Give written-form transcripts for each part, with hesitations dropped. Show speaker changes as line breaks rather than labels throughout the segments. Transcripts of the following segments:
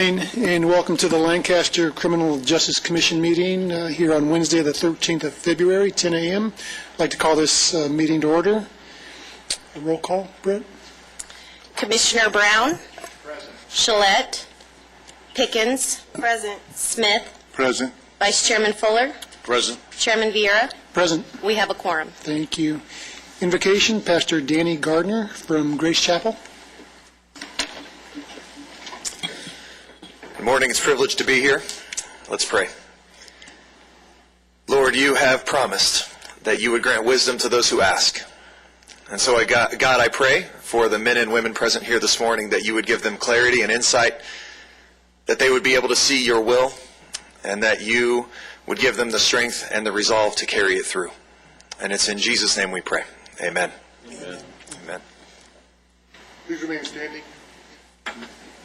And welcome to the Lancaster Criminal Justice Commission meeting here on Wednesday, the 13th of February, 10 a.m. I'd like to call this meeting to order. A roll call, Britt?
Commissioner Brown?
Present.
Shillette? Pickens?
Present.
Smith?
Present.
Vice Chairman Fuller?
Present.
Chairman Vieira?
Present.
We have a quorum.
Thank you. Invocation, Pastor Danny Gardner from Grace Chapel.
Good morning. It's a privilege to be here. Let's pray. Lord, you have promised that you would grant wisdom to those who ask. And so, God, I pray for the men and women present here this morning that you would give them clarity and insight, that they would be able to see your will, and that you would give them the strength and the resolve to carry it through. And it's in Jesus' name we pray. Amen.
Amen.
Amen.
Please remain standing.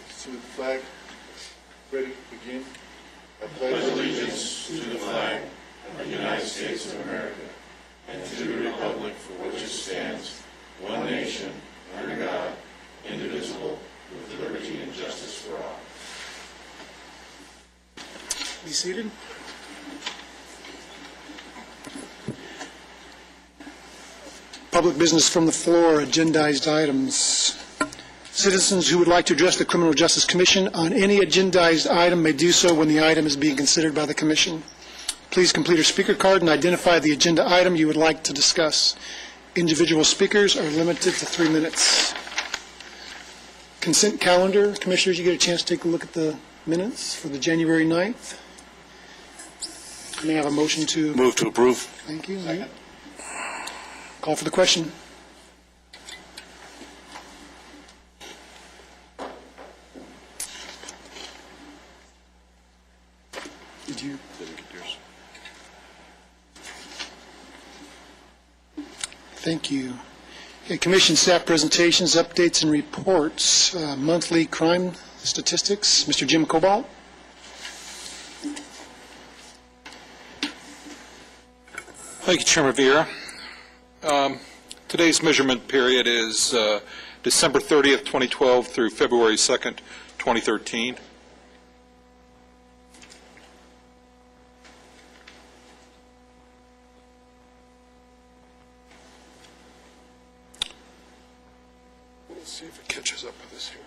Salute the flag. Ready? Begin. I pledge allegiance to the flag of the United States of America and to the republic for which it stands, one nation, under God, indivisible, with liberty and justice for all.
Be seated. Public business from the floor, agendized items. Citizens who would like to address the Criminal Justice Commission on any agendized item may do so when the item is being considered by the Commission. Please complete your speaker card and identify the agenda item you would like to discuss. Individual speakers are limited to 3 minutes. Consent calendar. Commissioners, you get a chance to take a look at the minutes for the January 9th. May I have a motion to...
Move to approve.
Thank you. Second. Call for the question. Did you? Thank you. Okay, Commission staff presentations, updates, and reports. Monthly crime statistics. Mr. Jim Cobalt.
Thank you, Chairman Vieira. Today's measurement period is December 30th, 2012 through February 2nd, 2013.
Let's see if it catches up with us here.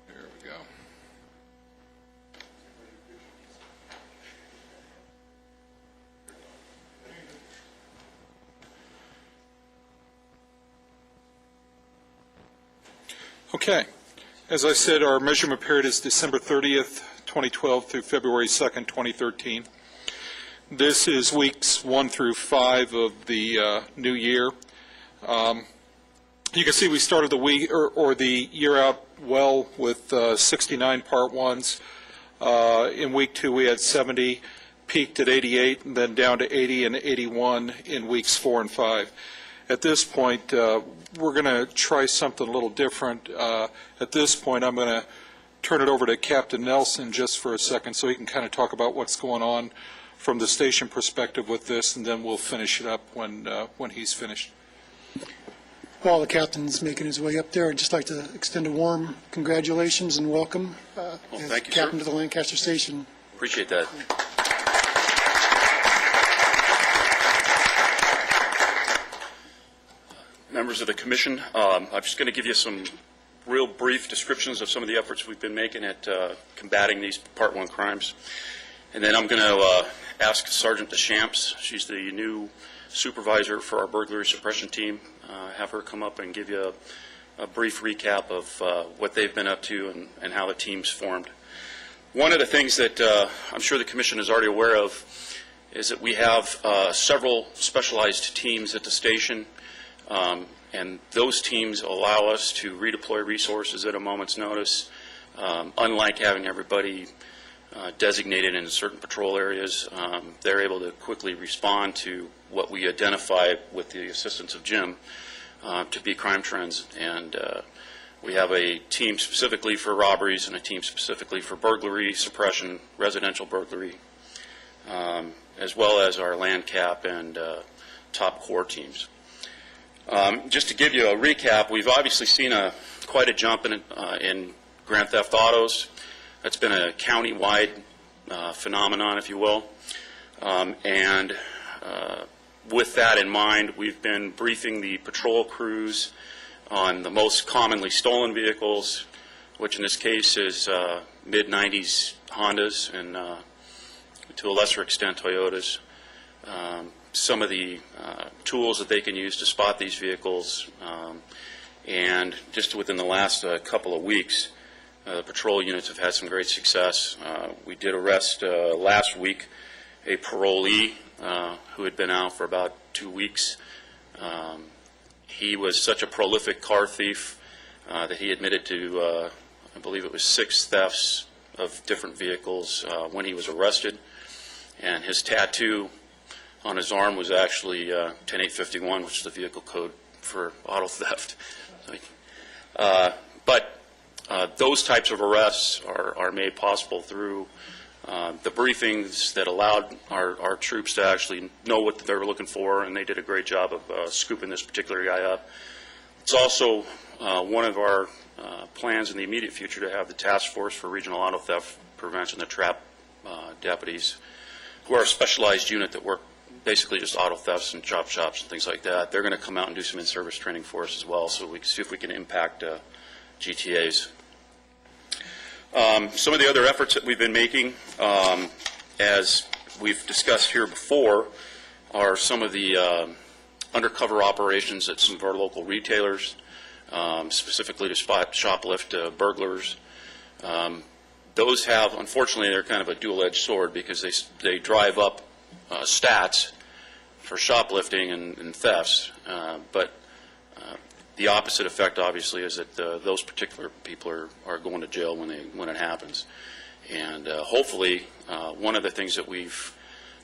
There we go. Okay. As I said, our measurement period is December 30th, 2012 through February 2nd, 2013. This is weeks 1 through 5 of the new year. You can see we started the week or the year out well with 69 Part 1s. In week 2 we had 70, peaked at 88, and then down to 80 and 81 in weeks 4 and 5. At this point, we're going to try something a little different. At this point, I'm going to turn it over to Captain Nelson just for a second so he can kind of talk about what's going on from the station perspective with this, and then we'll finish it up when he's finished.
While the captain's making his way up there, I'd just like to extend a warm congratulations and welcome as
thank you,
captain
sir.
to the Lancaster Station.
Appreciate that. Members of the Commission, I'm just going to give you some real brief descriptions of some of the efforts we've been making at combating these Part 1 crimes. And then I'm going to ask Sergeant Deschamps, she's the new supervisor for our burglary suppression team, have her come up and give you a brief recap of what they've been up to and how the team's formed. One of the things that I'm sure the Commission is already aware of is that we have several specialized teams at the station, And those teams allow us to redeploy resources at a moment's notice. Unlike having everybody designated in certain patrol areas, they're able to quickly respond to what we identify with the assistance of Jim to be crime trends. And we have a team specifically for robberies and a team specifically for burglary, suppression, residential burglary, as well as our land cap and top core teams. Just to give you a recap, we've obviously seen quite a jump in grand theft autos. That's been a county-wide phenomenon, if you will. And with that in mind, we've been briefing the patrol crews on the most commonly stolen vehicles, which in this case is mid-90s Hondas and to a lesser extent Toyotas. Some of the tools that they can use to spot these vehicles, and just within the last couple of weeks, the patrol units have had some great success. We did arrest last week a parolee who had been out for about 2 weeks. He was such a prolific car thief that he admitted to, I believe it was 6 thefts of different vehicles when he was arrested. And his tattoo on his arm was actually 10851, which is the vehicle code for auto theft. But those types of arrests are made possible through the briefings that allowed our troops to actually know what they were looking for, and they did a great job of scooping this particular guy up. It's also one of our plans in the immediate future to have the Task Force for Regional Auto Theft Prevention, the TRAP deputies, who are a specialized unit that work basically just auto thefts and chop shops and things like that. They're going to come out and do some in-service training for us as well, so we can see if we can impact GTAs. Some of the other efforts that we've been making, as we've discussed here before, are some of the undercover operations at some of our local retailers, specifically to spot shoplift burglars. Those have, unfortunately, they're kind of a dual-edged sword because they drive up stats for shoplifting and thefts, but the opposite effect, obviously, is that those particular people are going to jail when it happens. And hopefully, one of the things that we've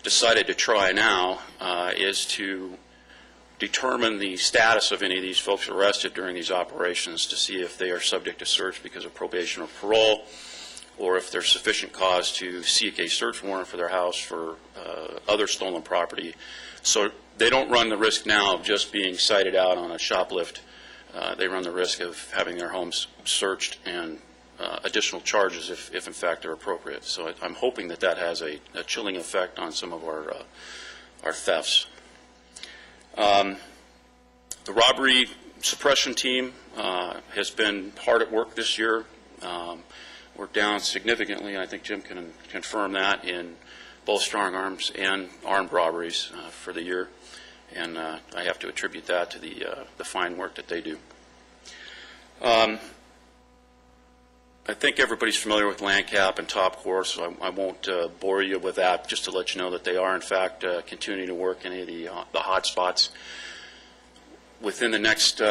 decided to try now is to determine the status of any of these folks arrested during these operations to see if they are subject to search because of probation or parole, or if there's sufficient cause to seek a search warrant for their house for other stolen property. So they don't run the risk now of just being cited out on a shoplift. They run the risk of having their homes searched and additional charges if in fact they're appropriate. So I'm hoping that has a chilling effect on some of our thefts. The robbery suppression team has been hard at work this year. We're down significantly, I think Jim can confirm that, in both strong arms and armed robberies for the year. And I have to attribute that to the fine work that they do. I think everybody's familiar with LandCap and Top Core, so I won't bore you with that, just to let you know that they are, in fact, continuing to work in any of the hot spots. Within the next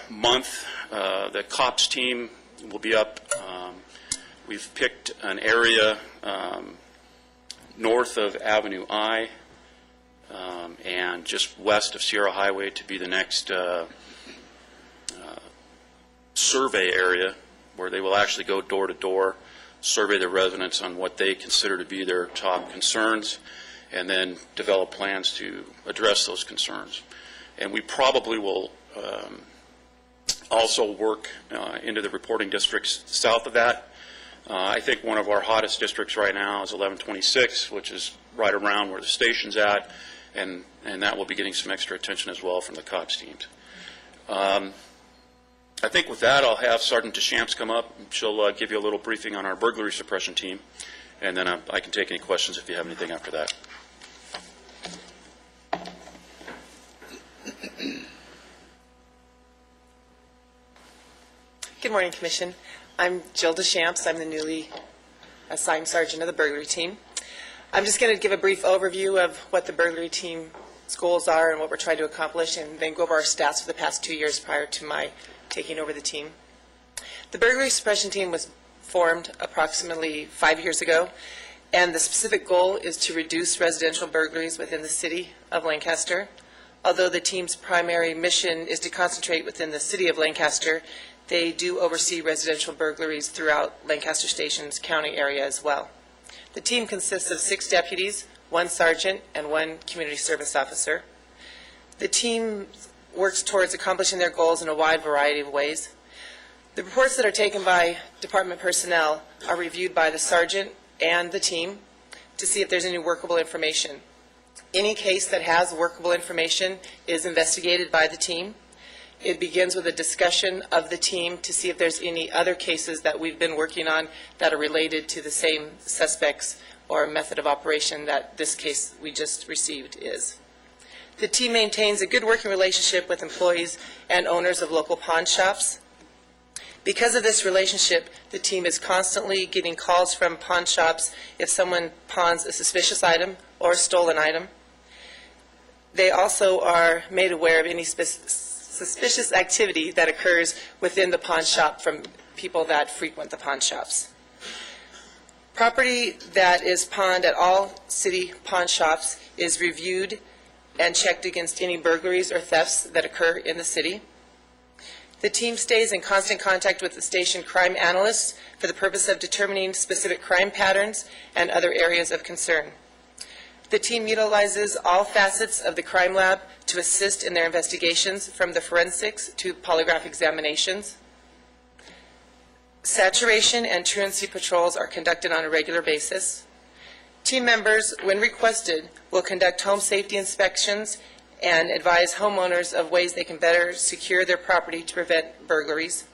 month, the COPS team will be up. We've picked an area north of Avenue I and just west of Sierra Highway to be the next survey area, where they will actually go door to door, survey the residents on what they consider to be their top concerns, and then develop plans to address those concerns. And we probably will also work into the reporting districts south of that. I think one of our hottest districts right now is 1126, which is right around where the station's at, and that will be getting some extra attention as well from the COPS teams. I think with that, I'll have Sergeant Deschamps come up. She'll give you a little briefing on our burglary suppression team, and then I can take any questions if you have anything after that.
Good morning, Commission. I'm Jill Deschamps. I'm the newly assigned sergeant of the burglary team. I'm just going to give a brief overview of what the burglary team goals are and what we're trying to accomplish, and then go over our stats for the past 2 years prior to my taking over the team. The burglary suppression team was formed approximately 5 years ago, and the specific goal is to reduce residential burglaries within the city of Lancaster. Although the team's primary mission is to concentrate within the city of Lancaster, they do oversee residential burglaries throughout Lancaster Station's county area as well. The team consists of 6 deputies, 1 sergeant, and 1 community service officer. The team works towards accomplishing their goals in a wide variety of ways. The reports that are taken by department personnel are reviewed by the sergeant and the team to see if there's any workable information. Any case that has workable information is investigated by the team. It begins with a discussion of the team to see if there's any other cases that we've been working on that are related to the same suspects or method of operation that this case we just received is. The team maintains a good working relationship with employees and owners of local pawn shops. Because of this relationship, the team is constantly getting calls from pawn shops if someone pawns a suspicious item or a stolen item. They also are made aware of any suspicious activity that occurs within the pawn shop from people that frequent the pawn shops. Property that is pawned at all city pawn shops is reviewed and checked against any burglaries or thefts that occur in the city. The team stays in constant contact with the station crime analysts for the purpose of determining specific crime patterns and other areas of concern. The team utilizes all facets of the crime lab to assist in their investigations, from the forensics to polygraph examinations. Saturation and truancy patrols are conducted on a regular basis. Team members, when requested, will conduct home safety inspections and advise homeowners of ways they can better secure their property to prevent burglaries.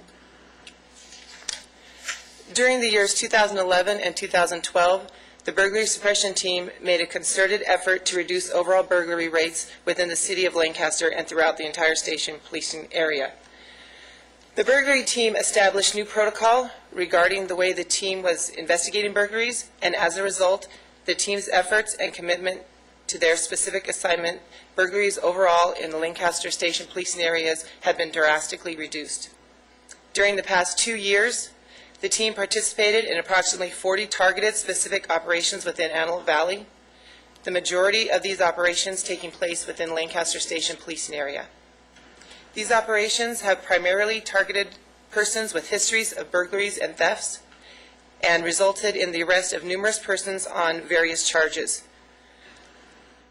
During the years 2011 and 2012, the burglary suppression team made a concerted effort to reduce overall burglary rates within the city of Lancaster and throughout the entire station policing area. The burglary team established new protocol regarding the way the team was investigating burglaries, and as a result, the team's efforts and commitment to their specific assignment, burglaries overall in the Lancaster Station policing areas have been drastically reduced. During the past 2 years, the team participated in approximately 40 targeted specific operations within Antelope Valley, the majority of these operations taking place within Lancaster Station policing area. These operations have primarily targeted persons with histories of burglaries and thefts and resulted in the arrest of numerous persons on various charges.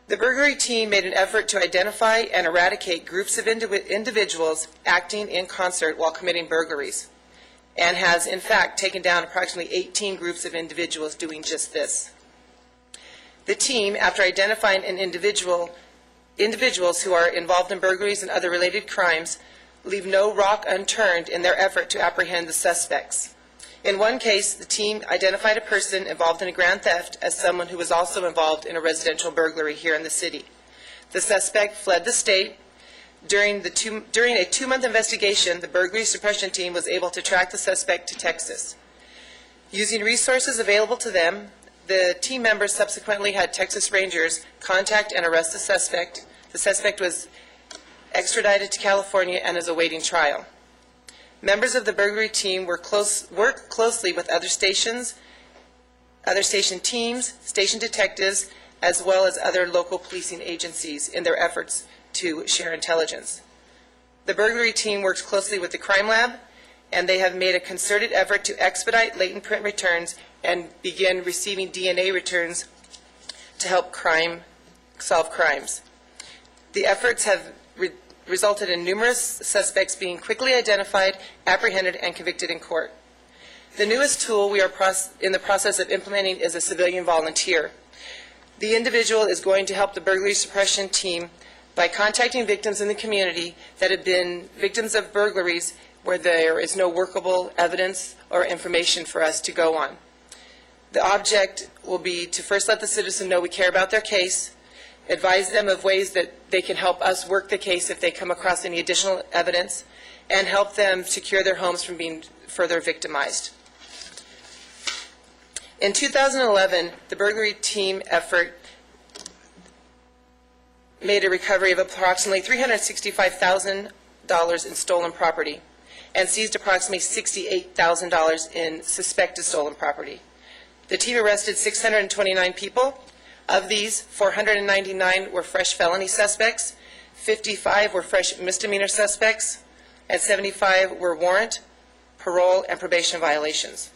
The burglary team made an effort to identify and eradicate groups of individuals acting in concert while committing burglaries, and has in fact taken down approximately 18 groups of individuals doing just this. The team, after identifying an individuals who are involved in burglaries and other related crimes, leave no rock unturned in their effort to apprehend the suspects. In one case, the team identified a person involved in a grand theft as someone who was also involved in a residential burglary here in the city. The suspect fled the state. During a 2-month investigation, the burglary suppression team was able to track the suspect to Texas. Using resources available to them, the team members subsequently had Texas Rangers contact and arrest the suspect. The suspect was extradited to California and is awaiting trial. Members of the burglary team work closely with other station teams, station detectives, as well as other local policing agencies in their efforts to share intelligence. The burglary team works closely with the crime lab, and they have made a concerted effort to expedite latent print returns and begin receiving DNA returns to help solve crimes. The efforts have resulted in numerous suspects being quickly identified, apprehended, and convicted in court. The newest tool we are in the process of implementing is a civilian volunteer. The individual is going to help the burglary suppression team by contacting victims in the community that have been victims of burglaries where there is no workable evidence or information for us to go on. The object will be to first let the citizen know we care about their case, advise them of ways that they can help us work the case if they come across any additional evidence, and help them secure their homes from being further victimized. In 2011, the burglary team effort made a recovery of approximately $365,000 in stolen property and seized approximately $68,000 in suspected stolen property. The team arrested 629 people. Of these, 499 were fresh felony suspects, 55 were fresh misdemeanor suspects, and 75 were warrant, parole, and probation violations.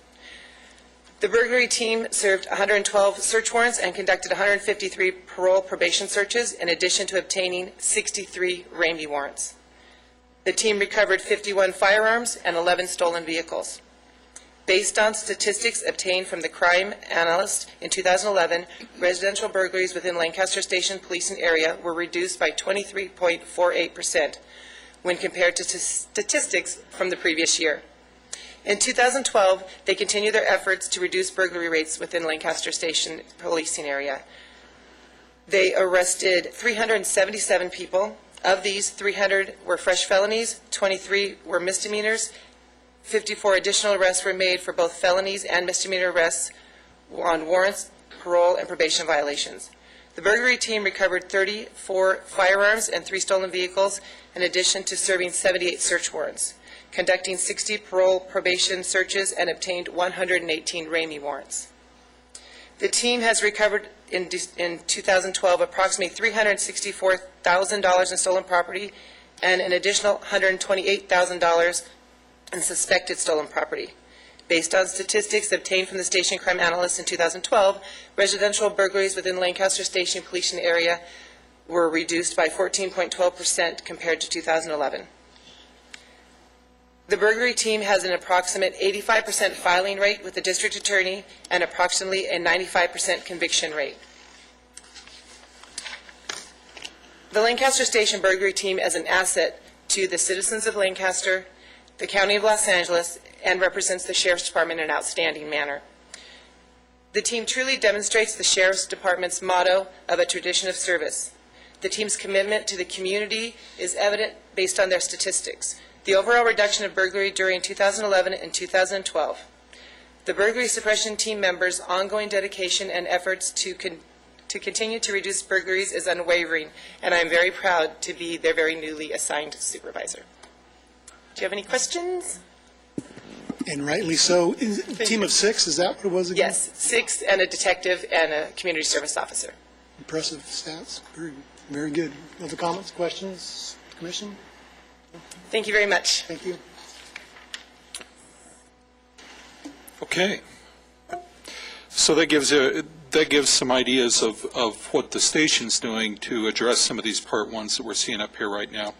The burglary team served 112 search warrants and conducted 153 parole probation searches, in addition to obtaining 63 Ramey warrants. The team recovered 51 firearms and 11 stolen vehicles. Based on statistics obtained from the crime analyst in 2011, residential burglaries within Lancaster Station policing area were reduced by 23.48% when compared to statistics from the previous year. In 2012, they continued their efforts to reduce burglary rates within Lancaster Station policing area. They arrested 377 people. Of these, 300 were fresh felonies, 23 were misdemeanors, 54 additional arrests were made for both felonies and misdemeanor arrests on warrants, parole, and probation violations. The burglary team recovered 34 firearms and 3 stolen vehicles, in addition to serving 78 search warrants, conducting 60 parole probation searches, and obtained 118 Ramey warrants. The team has recovered in 2012 approximately $364,000 in stolen property and an additional $128,000 in suspected stolen property. Based on statistics obtained from the station crime analyst in 2012, residential burglaries within Lancaster Station policing area were reduced by 14.12% compared to 2011. The burglary team has an approximate 85% filing rate with the district attorney and approximately a 95% conviction rate. The Lancaster Station burglary team is an asset to the citizens of Lancaster, the County of Los Angeles, and represents the Sheriff's Department in an outstanding manner. The team truly demonstrates the Sheriff's Department's motto of a tradition of service. The team's commitment to the community is evident based on their statistics. The overall reduction of burglary during 2011 and 2012. The burglary suppression team members' ongoing dedication and efforts to continue to reduce burglaries is unwavering, and I am very proud to be their very newly assigned supervisor. Do you have any questions?
And rightly so. A team of 6, is that what it was again?
Yes, 6 and a detective and a community service officer.
Impressive stats. Very, very good. Other comments, questions, Commission?
Thank you very much.
Thank you.
Okay. So that gives some ideas of what the station's doing to address some of these Part 1s that we're seeing up here right now.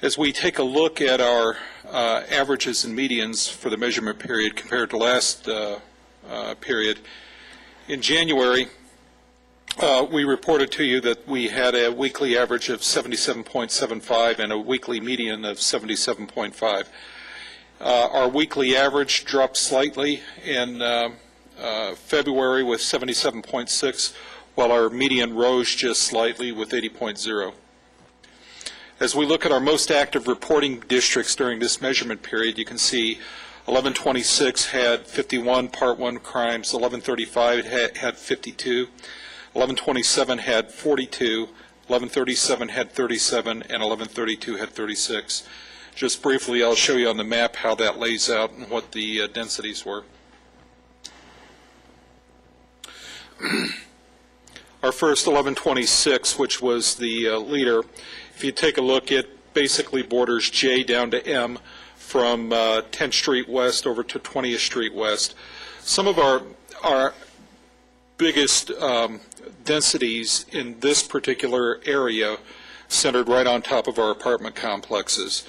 As we take a look at our averages and medians for the measurement period compared to last period, in January, we reported to you that we had a weekly average of 77.75 and a weekly median of 77.5. Our weekly average dropped slightly in February with 77.6, while our median rose just slightly with 80.0. As we look at our most active reporting districts during this measurement period, you can see 1126 had 51 Part 1 crimes, 1135 had 52, 1127 had 42, 1137 had 37, and 1132 had 36. Just briefly, I'll show you on the map how that lays out and what the densities were. Our first 1126, which was the leader, if you take a look, it basically borders J down to M from 10th Street West over to 20th Street West. Some of our biggest densities in this particular area centered right on top of our apartment complexes.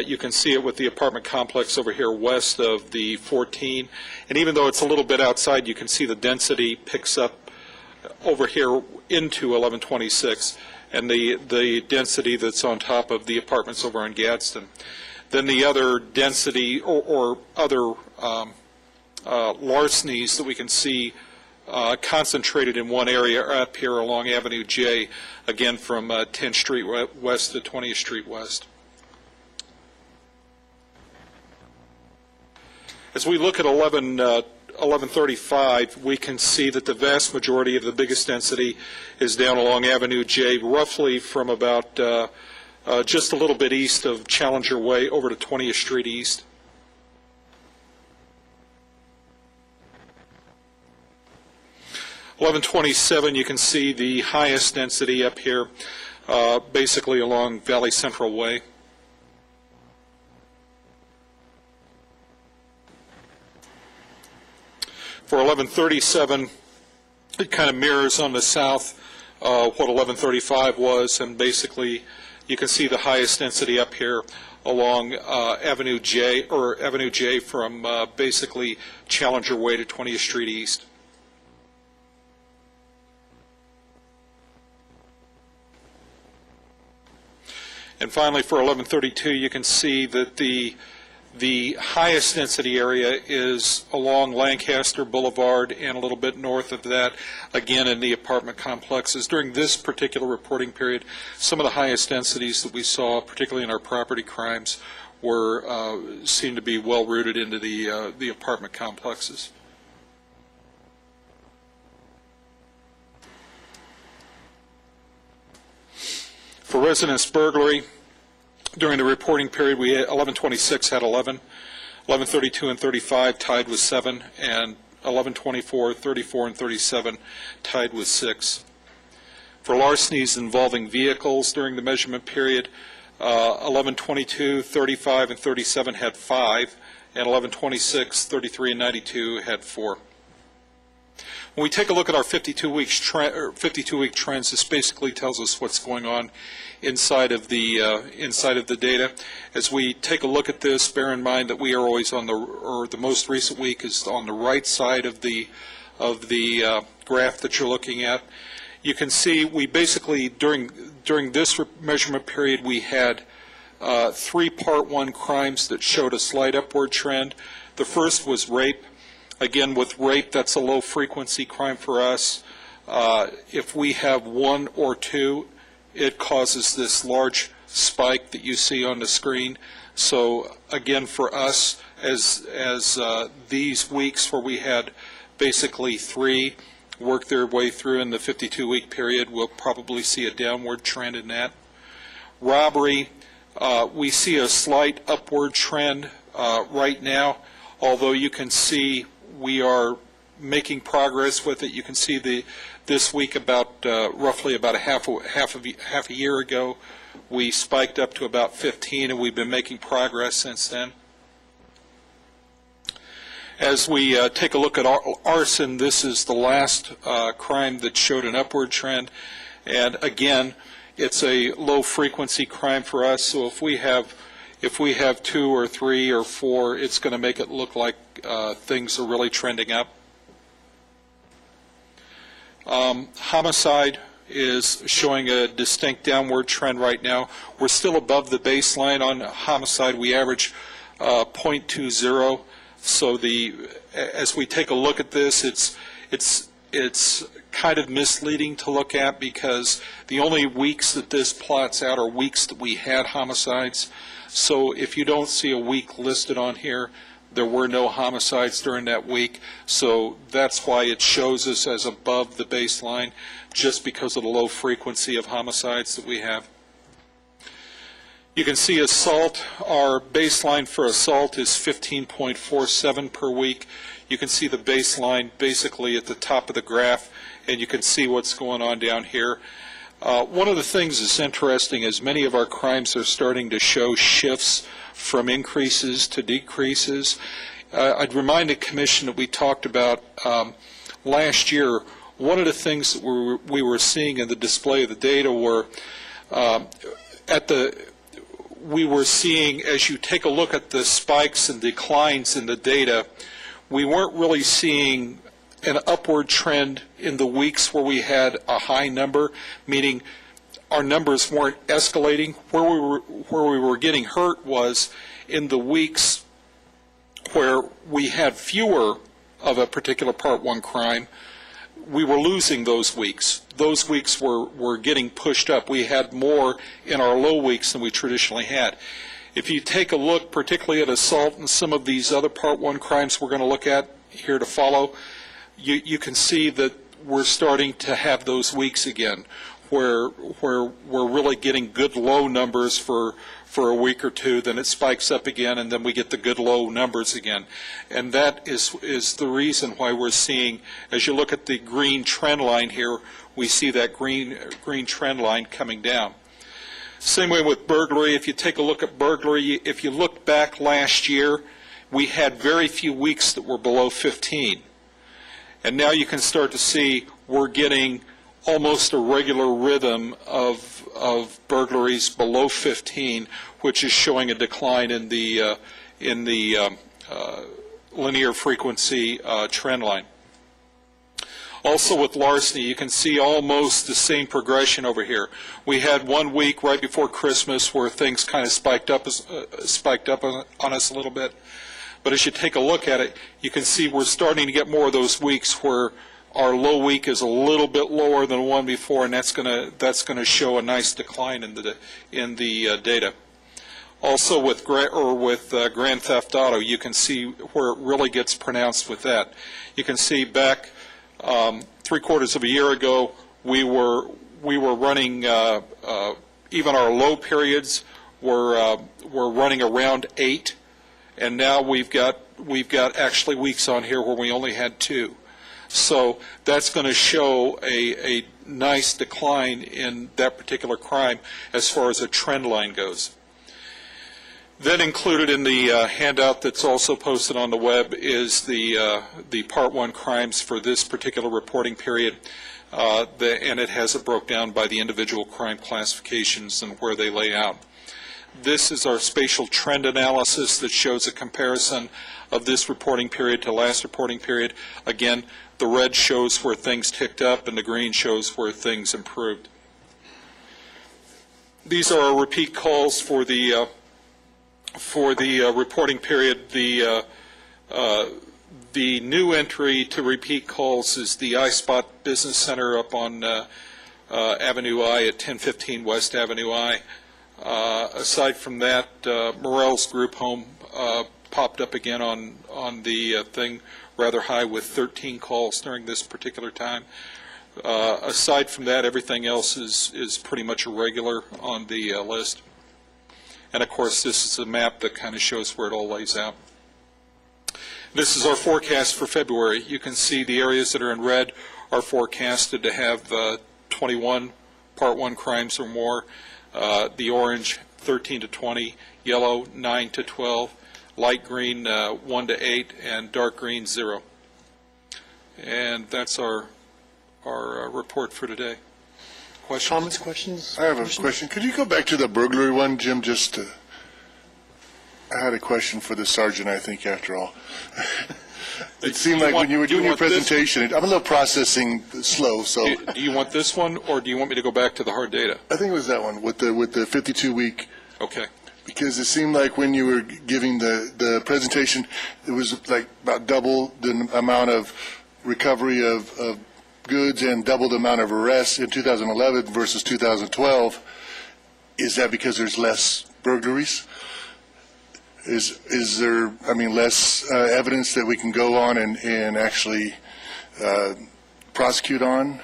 You can see it with the apartment complex over here west of the 14, and even though it's a little bit outside, you can see the density picks up over here into 1126, and the density that's on top of the apartments over in Gadsden. Then the other density or other larcenies that we can see concentrated in one area up here along Avenue J, again from 10th Street West to 20th Street West. As we look at 1126, 1135, we can see that the vast majority of the biggest density is down along Avenue J, roughly from about just a little bit east of Challenger Way over to 20th Street East. (1127), you can see the highest density up here, basically along Valley Central Way. For 1137, it kind of mirrors on the south what 1135 was, and basically you can see the highest density up here along Avenue J from basically Challenger Way to 20th Street East. And finally, for 1132, you can see that the highest density area is along Lancaster Boulevard and a little bit north of that, again in the apartment complexes. During this particular reporting period, some of the highest densities that we saw, particularly in our property crimes, were seemed to be well rooted into the apartment complexes. For residence burglary, during the reporting period, we had 1126 had 11, 1132 and 35 tied with 7, and 1124, 34, and 37 tied with 6. For larcenies involving vehicles during the measurement period, 1122, 35, and 37 had 5, and 1126, 33, and 92 had 4. When we take a look at our 52-week trends, this basically tells us what's going on inside of the data. As we take a look at this, bear in mind that we are always on the most recent week is on the right side of the graph that you're looking at. You can see we basically during this measurement period we had 3 Part 1 crimes that showed a slight upward trend. The first was rape. Again, with rape, that's a low-frequency crime for us. If we have 1 or 2, it causes this large spike that you see on the screen. So, again, for us, as these weeks where we had basically 3 work their way through in the 52-week period, we'll probably see a downward trend in that. Robbery, we see a slight upward trend right now, although you can see we are making progress with it. You can see this week about roughly about half a year ago, we spiked up to about 15, and we've been making progress since then. As we take a look at arson, this is the last crime that showed an upward trend, and again, it's a low-frequency crime for us. So if we have 2 or 3 or 4, it's going to make it look like things are really trending up. Homicide is showing a distinct downward trend right now. We're still above the baseline on homicide. We average 0.20. So as we take a look at this, it's kind of misleading to look at because the only weeks that this plots out are weeks that we had homicides. So if you don't see a week listed on here, there were no homicides during that week. So that's why it shows us as above the baseline, just because of the low frequency of homicides that we have. You can see assault. Our baseline for assault is 15.47 per week. You can see the baseline basically at the top of the graph, and you can see what's going on down here. One of the things that's interesting is many of our crimes are starting to show shifts from increases to decreases. I'd remind the Commission that we talked about last year. One of the things that we were seeing in the display of the data were we were seeing, as you take a look at the spikes and declines in the data, we weren't really seeing an upward trend in the weeks where we had a high number, meaning our numbers weren't escalating. Where we were getting hurt was in the weeks where we had fewer of a particular Part 1 crime. We were losing those weeks. Those weeks were getting pushed up. We had more in our low weeks than we traditionally had. If you take a look particularly at assault and some of these other Part 1 crimes we're going to look at here to follow, you can see that we're starting to have those weeks again where we're really getting good low numbers for a week or two, then it spikes up again, and then we get the good low numbers again. And that is the reason why we're seeing, as you look at the green trend line here, we see that green trend line coming down. Same way with burglary. If you take a look at burglary, if you look back last year, we had very few weeks that were below 15. And now you can start to see we're getting almost a regular rhythm of burglaries below 15, which is showing a decline in the linear frequency trend line. Also with larceny, you can see almost the same progression over here. We had 1 week right before Christmas where things kind of spiked up on us a little bit. But as you take a look at it, you can see we're starting to get more of those weeks where our low week is a little bit lower than the one before, and that's going to show a nice decline in the data. Also with Grand Theft Auto, you can see where it really gets pronounced with that. You can see back 3/4 of a year ago, we were running even our low periods were running around 8, and now we've got actually weeks on here where we only had 2. So that's going to show a nice decline in that particular crime as far as a trend line goes. Then included in the handout that's also posted on the web is the Part 1 crimes for this particular reporting period, and it has it broke down by the individual crime classifications and where they lay out. This is our spatial trend analysis that shows a comparison of this reporting period to last reporting period. Again, the red shows where things ticked up and the green shows where things improved. These are our repeat calls for the reporting period. The new entry to repeat calls is the iSpot Business Center up on Avenue I at 1015 West Avenue I. Aside from that, Morell's Group Home popped up again on the thing rather high with 13 calls during this particular time. Aside from that, everything else is pretty much irregular on the list. And of course, this is a map that kind of shows where it all lays out. This is our forecast for February. You can see the areas that are in red are forecasted to have 21 Part 1 crimes or more. The orange, 13 to 20, yellow, 9 to 12, light green, 1 to 8, and dark green, 0. And that's our report for today. Questions?
Comments, questions?
I have a question. Could you go back to the burglary one, Jim, I had a question for the sergeant, I think, after all. It seemed like when you were doing your presentation, I'm a little processing slow, so.
Do you want this one, or do you want me to go back to the hard data?
I think it was that one with the 52-week.
Okay.
Because it seemed like when you were giving the presentation, it was like about double the amount of recovery of goods and double the amount of arrests in 2011 versus 2012. Is that because there's less burglaries? Is there, less evidence that we can go on and actually prosecute on?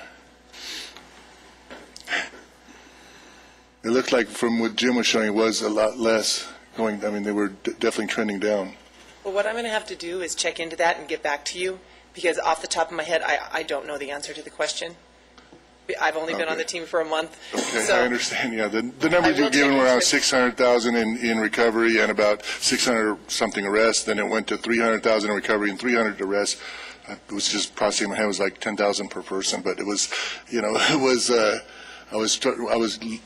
It looked like from what Jim was showing, it was a lot less going. They were definitely trending down.
Well, what I'm going to have to do is check into that and get back to you, because off the top of my head, I don't know the answer to the question. I've only been on the team for a month.
Okay,
so
I understand. Yeah, the numbers you were given were around 600,000 in recovery and about 600-something arrests. Then it went to 300,000 in recovery and 300 arrests. It was just processing in my head. It was like 10,000 per person, but it was, it was. I was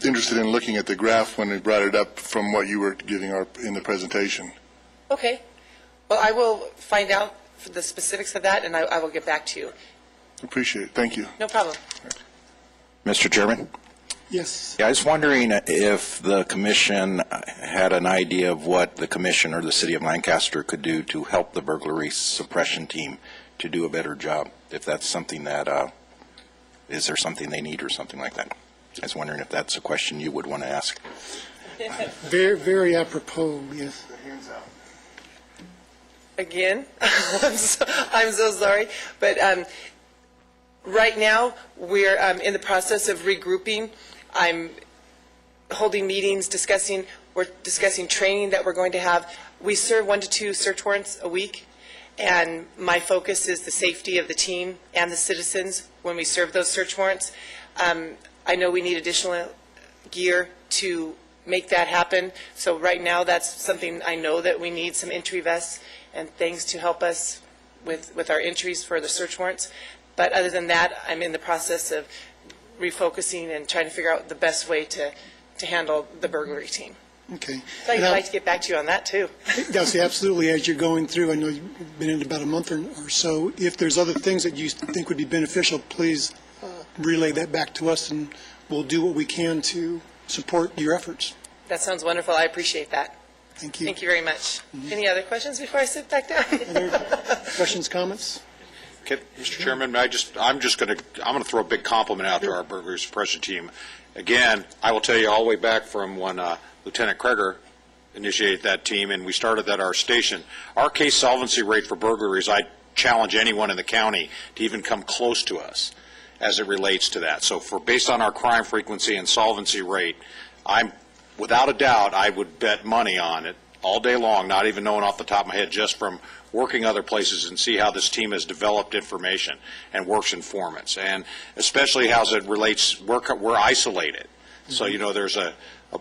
interested in looking at the graph when we brought it up from what you were giving in the presentation.
Okay. Well, I will find out the specifics of that, and I will get back to you.
Appreciate it. Thank you.
No problem.
Mr. Chairman?
Yes.
Yeah, I was wondering if the commission had an idea of what the commission or the city of Lancaster could do to help the burglary suppression team to do a better job, if that's something that, is there something they need or something like that? I was wondering if that's a question you would want to ask.
Very, very apropos, yes.
again. I'm so sorry. But right now, we're in the process of regrouping. I'm holding meetings, we're discussing training that we're going to have. We serve 1 to 2 search warrants a week, and my focus is the safety of the team and the citizens when we serve those search warrants. I know we need additional gear to make that happen. So right now, that's something I know that we need, some entry vests and things to help us with our entries for the search warrants. But other than that, I'm in the process of refocusing and trying to figure out the best way to handle the burglary team.
Okay.
So I'd
And
like to get back to you on that, too.
Yes, absolutely. As you're going through, I know you've been in about a month or so. If there's other things that you think would be beneficial, please relay that back to us, and we'll do what we can to support your efforts.
That sounds wonderful. I appreciate that.
Thank you.
Thank you very much. Any other questions before I sit back down?
Other questions, comments?
Okay, Mr. Chairman, I'm going to throw a big compliment out to our burglary suppression team. Again, I will tell you all the way back from when Lieutenant Kreger initiated that team and we started at our station. Our case solvency rate for burglaries, I challenge anyone in the county to even come close to us as it relates to that. So based on our crime frequency and solvency rate, without a doubt, I would bet money on it all day long, not even knowing off the top of my head, just from working other places and see how this team has developed information and works informants, and especially how it relates, we're isolated. So, there's a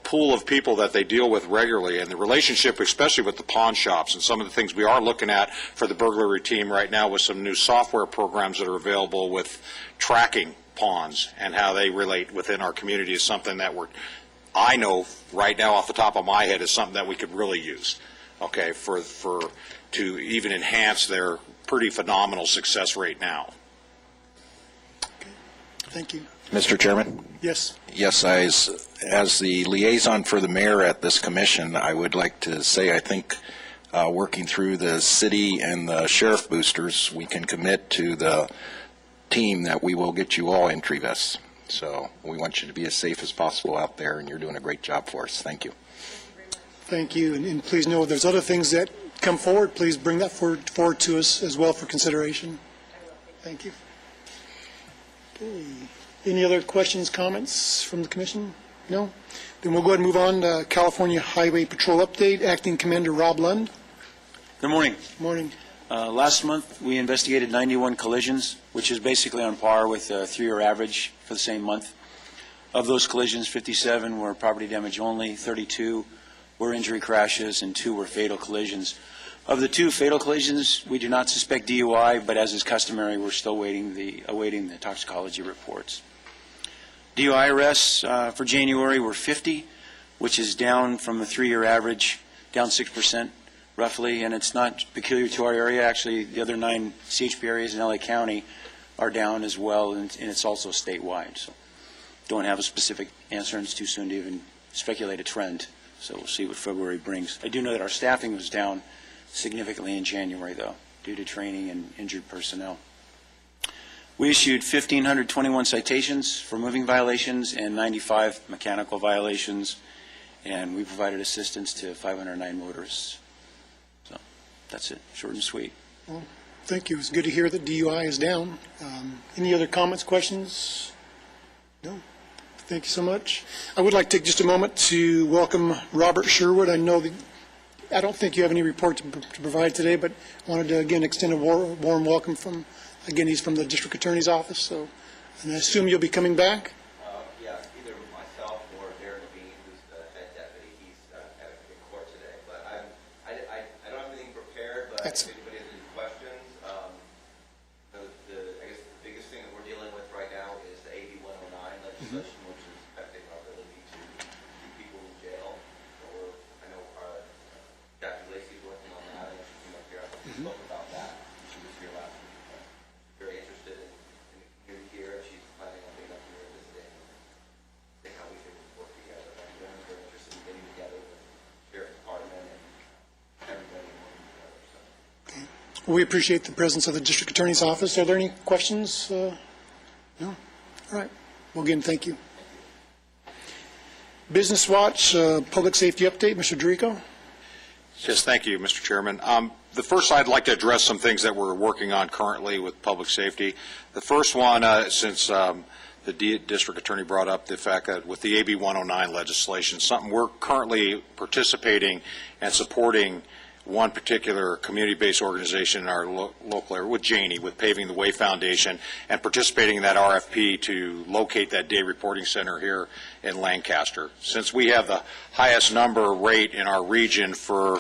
pool of people that they deal with regularly, and the relationship, especially with the pawn shops and some of the things we are looking at for the burglary team right now with some new software programs that are available with tracking pawns and how they relate within our community is something that I know right now off the top of my head is something that we could really use, okay, to even enhance their pretty phenomenal success rate now.
Thank you.
Mr. Chairman?
Yes.
Yes, as the liaison for the mayor at this commission, I would like to say I think working through the city and the sheriff boosters, we can commit to the team that we will get you all entry vests. So we want you to be as safe as possible out there, and you're doing a great job for us. Thank you.
Thank you. And please know if there's other things that come forward, please bring that forward to us as well for consideration. Thank you. Okay. Any other questions, comments from the commission? No? Then we'll go ahead and move on to California Highway Patrol update. Acting Commander Rob Lund.
Good morning.
Morning.
Last month, we investigated 91 collisions, which is basically on par with a 3-year average for the same month. Of those collisions, 57 were property damage only, 32 were injury crashes, and 2 were fatal collisions. Of the 2 fatal collisions, we do not suspect DUI, but as is customary, we're still awaiting the toxicology reports. DUI arrests for January were 50, which is down from the 3-year average, down 6%. Roughly, and it's not peculiar to our area. Actually, the other 9 CHP areas in LA County are down as well, and it's also statewide. So don't have a specific answer, and it's too soon to even speculate a trend. So we'll see what February brings. I do know that our staffing was down significantly in January, though, due to training and injured personnel. We issued 1,521 citations for moving violations and 95 mechanical violations, and we provided assistance to 509 motorists. That's it, short and sweet.
Well, thank you. It's good to hear that DUI is down. Any other comments, questions? No? Thank you so much. I would like to take just a moment to welcome Robert Sherwood. I don't think you have any report to provide today, but wanted to again extend a warm welcome from, again, he's from the District Attorney's Office, and I assume you'll be coming back?
Yeah, either myself or Derek Bean, who's the head deputy. He's at a court today, but I don't have anything prepared, but if anybody has any questions, I guess the biggest thing that we're dealing with right now is the AB 109 legislation, which is affecting our ability to keep people in jail. So I know Dr. Lacey's working on that, and she came up here after we spoke about that. She was here last week. Very interested in the community here, and she's planning on being up here visiting, seeing how we can work together. I'm very interested in getting together with the Sheriff's Department and everybody working together. So.
Well, we appreciate the presence of the District Attorney's Office. Are there any questions? No? All right. Well, again, thank you. Business Watch, Public Safety Update, Mr. Dorico.
Yes, thank you, Mr. Chairman. The first, I'd like to address some things that we're working on currently with public safety. The first one, since the district attorney brought up the fact that with the AB 109 legislation, something we're currently participating and supporting one particular community-based organization in our local area, with Janie, with Paving the Way Foundation, and participating in that RFP to locate that day reporting center here in Lancaster. Since we have the highest number rate in our region for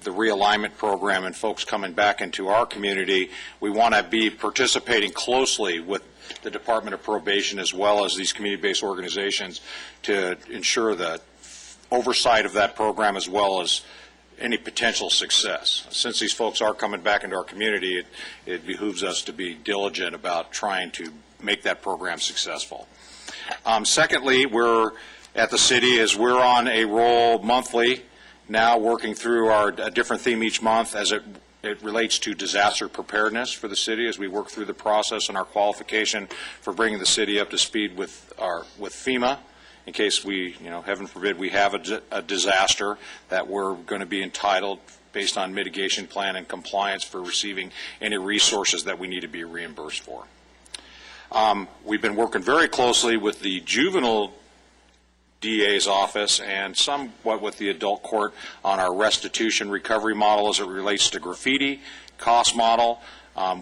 the realignment program and folks coming back into our community, we want to be participating closely with the Department of Probation as well as these community-based organizations to ensure the oversight of that program as well as any potential success. Since these folks are coming back into our community, it behooves us to be diligent about trying to make that program successful. Secondly, we're at the city as we're on a roll monthly now, working through a different theme each month as it relates to disaster preparedness for the city as we work through the process and our qualification for bringing the city up to speed with FEMA. In case we, heaven forbid, we have a disaster, that we're going to be entitled based on mitigation plan and compliance for receiving any resources that we need to be reimbursed for. We've been working very closely with the juvenile DA's office and somewhat with the adult court on our restitution recovery model as it relates to graffiti cost model.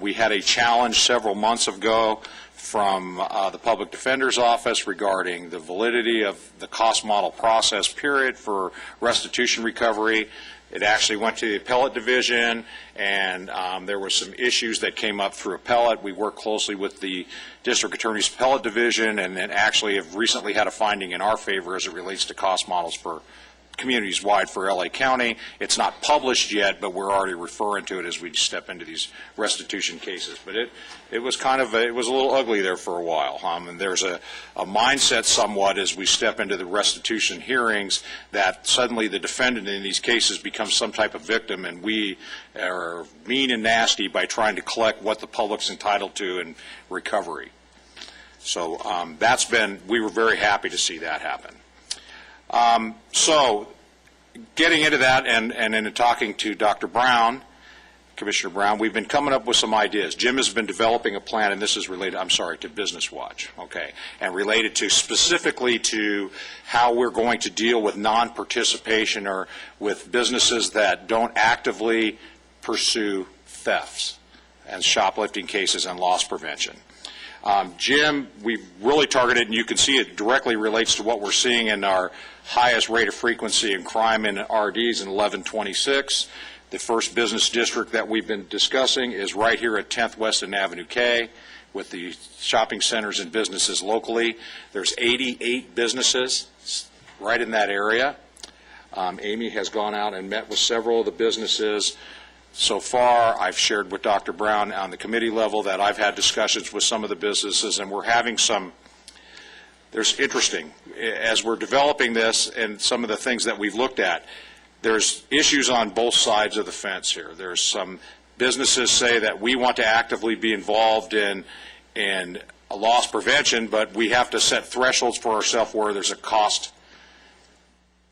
We had a challenge several months ago from the Public Defender's Office regarding the validity of the cost model process period for restitution recovery. It actually went to the appellate division, and there were some issues that came up through appellate. We worked closely with the district attorney's appellate division, and then actually have recently had a finding in our favor as it relates to cost models for communities wide for LA County. It's not published yet, but we're already referring to it as we step into these restitution cases. But it was kind of it was a little ugly there for a while. And there's a mindset somewhat as we step into the restitution hearings that suddenly the defendant in these cases becomes some type of victim, and we are mean and nasty by trying to collect what the public's entitled to in recovery. So we were very happy to see that happen. So getting into that and into talking to Dr. Brown, Commissioner Brown, we've been coming up with some ideas. Jim has been developing a plan, and this is related, to Business Watch, okay, and related to specifically to how we're going to deal with non-participation or with businesses that don't actively pursue thefts and shoplifting cases and loss prevention. Jim, we've really targeted, and you can see it directly relates to what we're seeing in our highest rate of frequency in crime in RDs in 1126. The first business district that we've been discussing is right here at 10th West and Avenue K with the shopping centers and businesses locally. There's 88 businesses right in that area. Amy has gone out and met with several of the businesses. So far, I've shared with Dr. Brown on the committee level that I've had discussions with some of the businesses, and we're having there's interesting, as we're developing this and some of the things that we've looked at, there's issues on both sides of the fence here. There's some businesses say that we want to actively be involved in a loss prevention, but we have to set thresholds for ourselves where there's a cost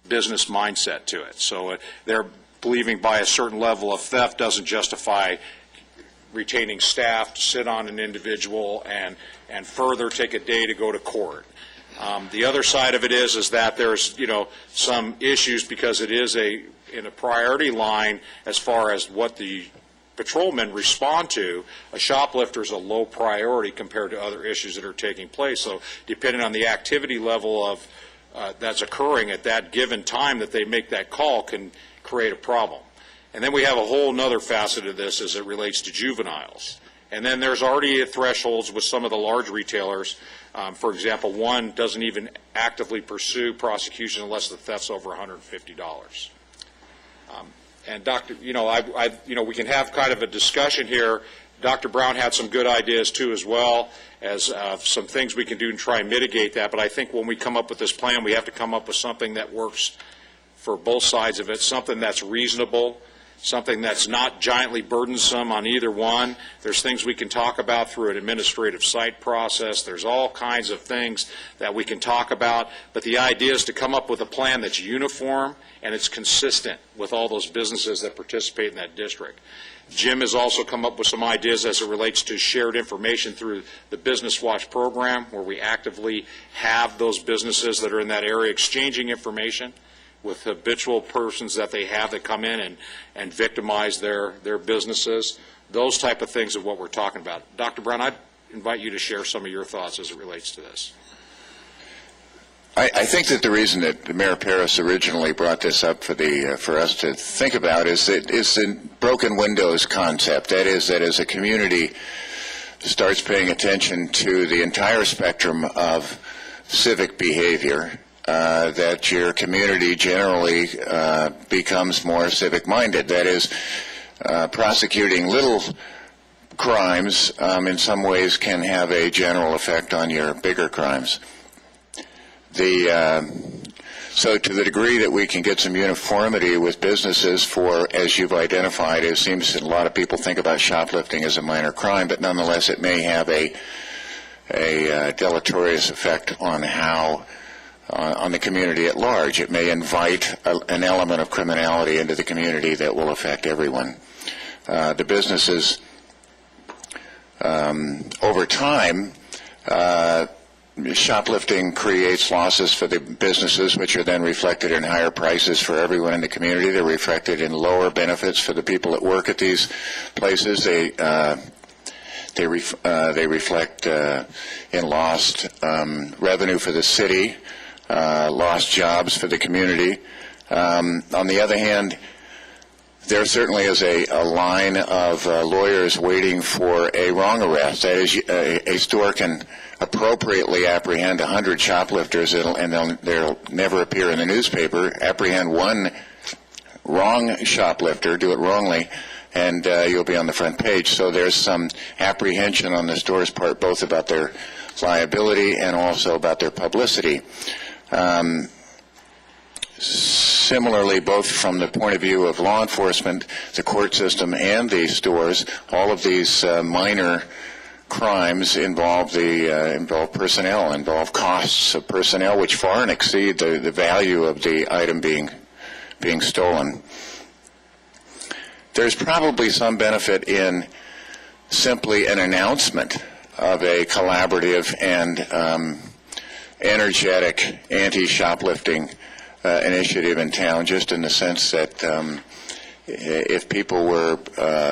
business mindset to it. So they're believing by a certain level of theft doesn't justify retaining staff to sit on an individual and further take a day to go to court. The other side of it is that there's some issues because it is in a priority line as far as what the patrolmen respond to. A shoplifter is a low priority compared to other issues that are taking place. So depending on the activity level of that's occurring at that given time that they make that call can create a problem. And then we have a whole nother facet of this as it relates to juveniles. And then there's already thresholds with some of the large retailers. For example, one doesn't even actively pursue prosecution unless the theft's over $150. And Dr., we can have kind of a discussion here. Dr. Brown had some good ideas too, as well as some things we can do to try and mitigate that. But I think when we come up with this plan, we have to come up with something that works for both sides of it, something that's reasonable, something that's not giantly burdensome on either one. There's things we can talk about through an administrative site process. There's all kinds of things that we can talk about, but the idea is to come up with a plan that's uniform and it's consistent with all those businesses that participate in that district. Jim has also come up with some ideas as it relates to shared information through the Business Watch program, where we actively have those businesses that are in that area exchanging information with habitual persons that they have that come in and victimize their businesses. Those type of things are what we're talking about. Dr. Brown, I'd invite you to share some of your thoughts as it relates to this.
I think that the reason that Mayor Paris originally brought this up for us to think about is the broken windows concept. That is, that as a community starts paying attention to the entire spectrum of civic behavior, that your community generally becomes more civic-minded. That is, prosecuting little crimes in some ways can have a general effect on your bigger crimes. So to the degree that we can get some uniformity with businesses for, as you've identified, it seems that a lot of people think about shoplifting as a minor crime, but nonetheless it may have a deleterious effect on on the community at large. It may invite an element of criminality into the community that will affect everyone. The businesses, over time, shoplifting creates losses for the businesses, which are then reflected in higher prices for everyone in the community. They're reflected in lower benefits for the people that work at these places. They reflect in lost revenue for the city, lost jobs for the community. On the other hand, there certainly is a line of lawyers waiting for a wrong arrest. That is, a store can appropriately apprehend 100 shoplifters, and they'll never appear in the newspaper. Apprehend one wrong shoplifter, do it wrongly, and you'll be on the front page. So there's some apprehension on the store's part, both about their liability and also about their publicity. Similarly, both from the point of view of law enforcement, the court system, and the stores, all of these minor crimes involve personnel, involve costs of personnel which far and exceed the value of the item being stolen. There's probably some benefit in simply an announcement of a collaborative and energetic anti-shoplifting initiative in town, just in the sense that if people were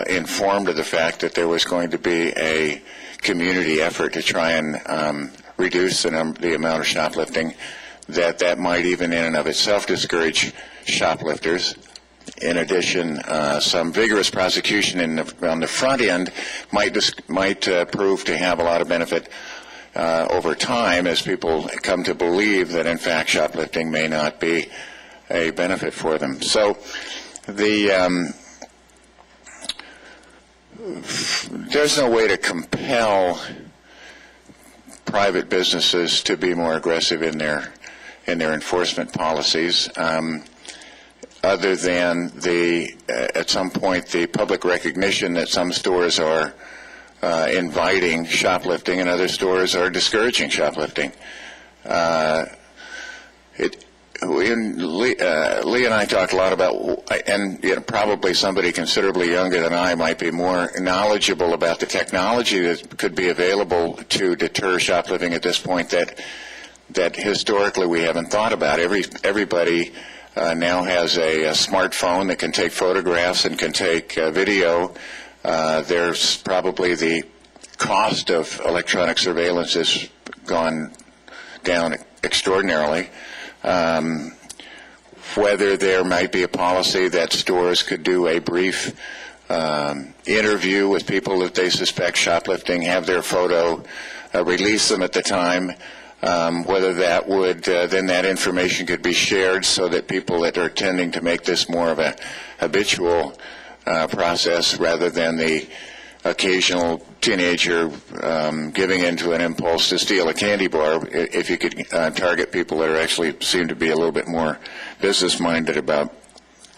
informed of the fact that there was going to be a community effort to try and reduce the amount of shoplifting, that might even in and of itself discourage shoplifters. In addition, some vigorous prosecution on the front end might prove to have a lot of benefit over time, as people come to believe that in fact shoplifting may not be a benefit for them. So there's no way to compel private businesses to be more aggressive in their enforcement policies, other than at some point the public recognition that some stores are inviting shoplifting and other stores are discouraging shoplifting. Lee and I talked a lot about, and probably somebody considerably younger than I might be more knowledgeable about the technology that could be available to deter shoplifting at this point that historically we haven't thought about. Everybody now has a smartphone that can take photographs and can take video. There's probably the cost of electronic surveillance has gone down extraordinarily. Whether there might be a policy that stores could do a brief interview with people that they suspect shoplifting, have their photo, release them at the time, whether that would, then that information could be shared so that people that are tending to make this more of a habitual process rather than the occasional teenager giving into an impulse to steal a candy bar, if you could target people that are actually seem to be a little bit more business-minded about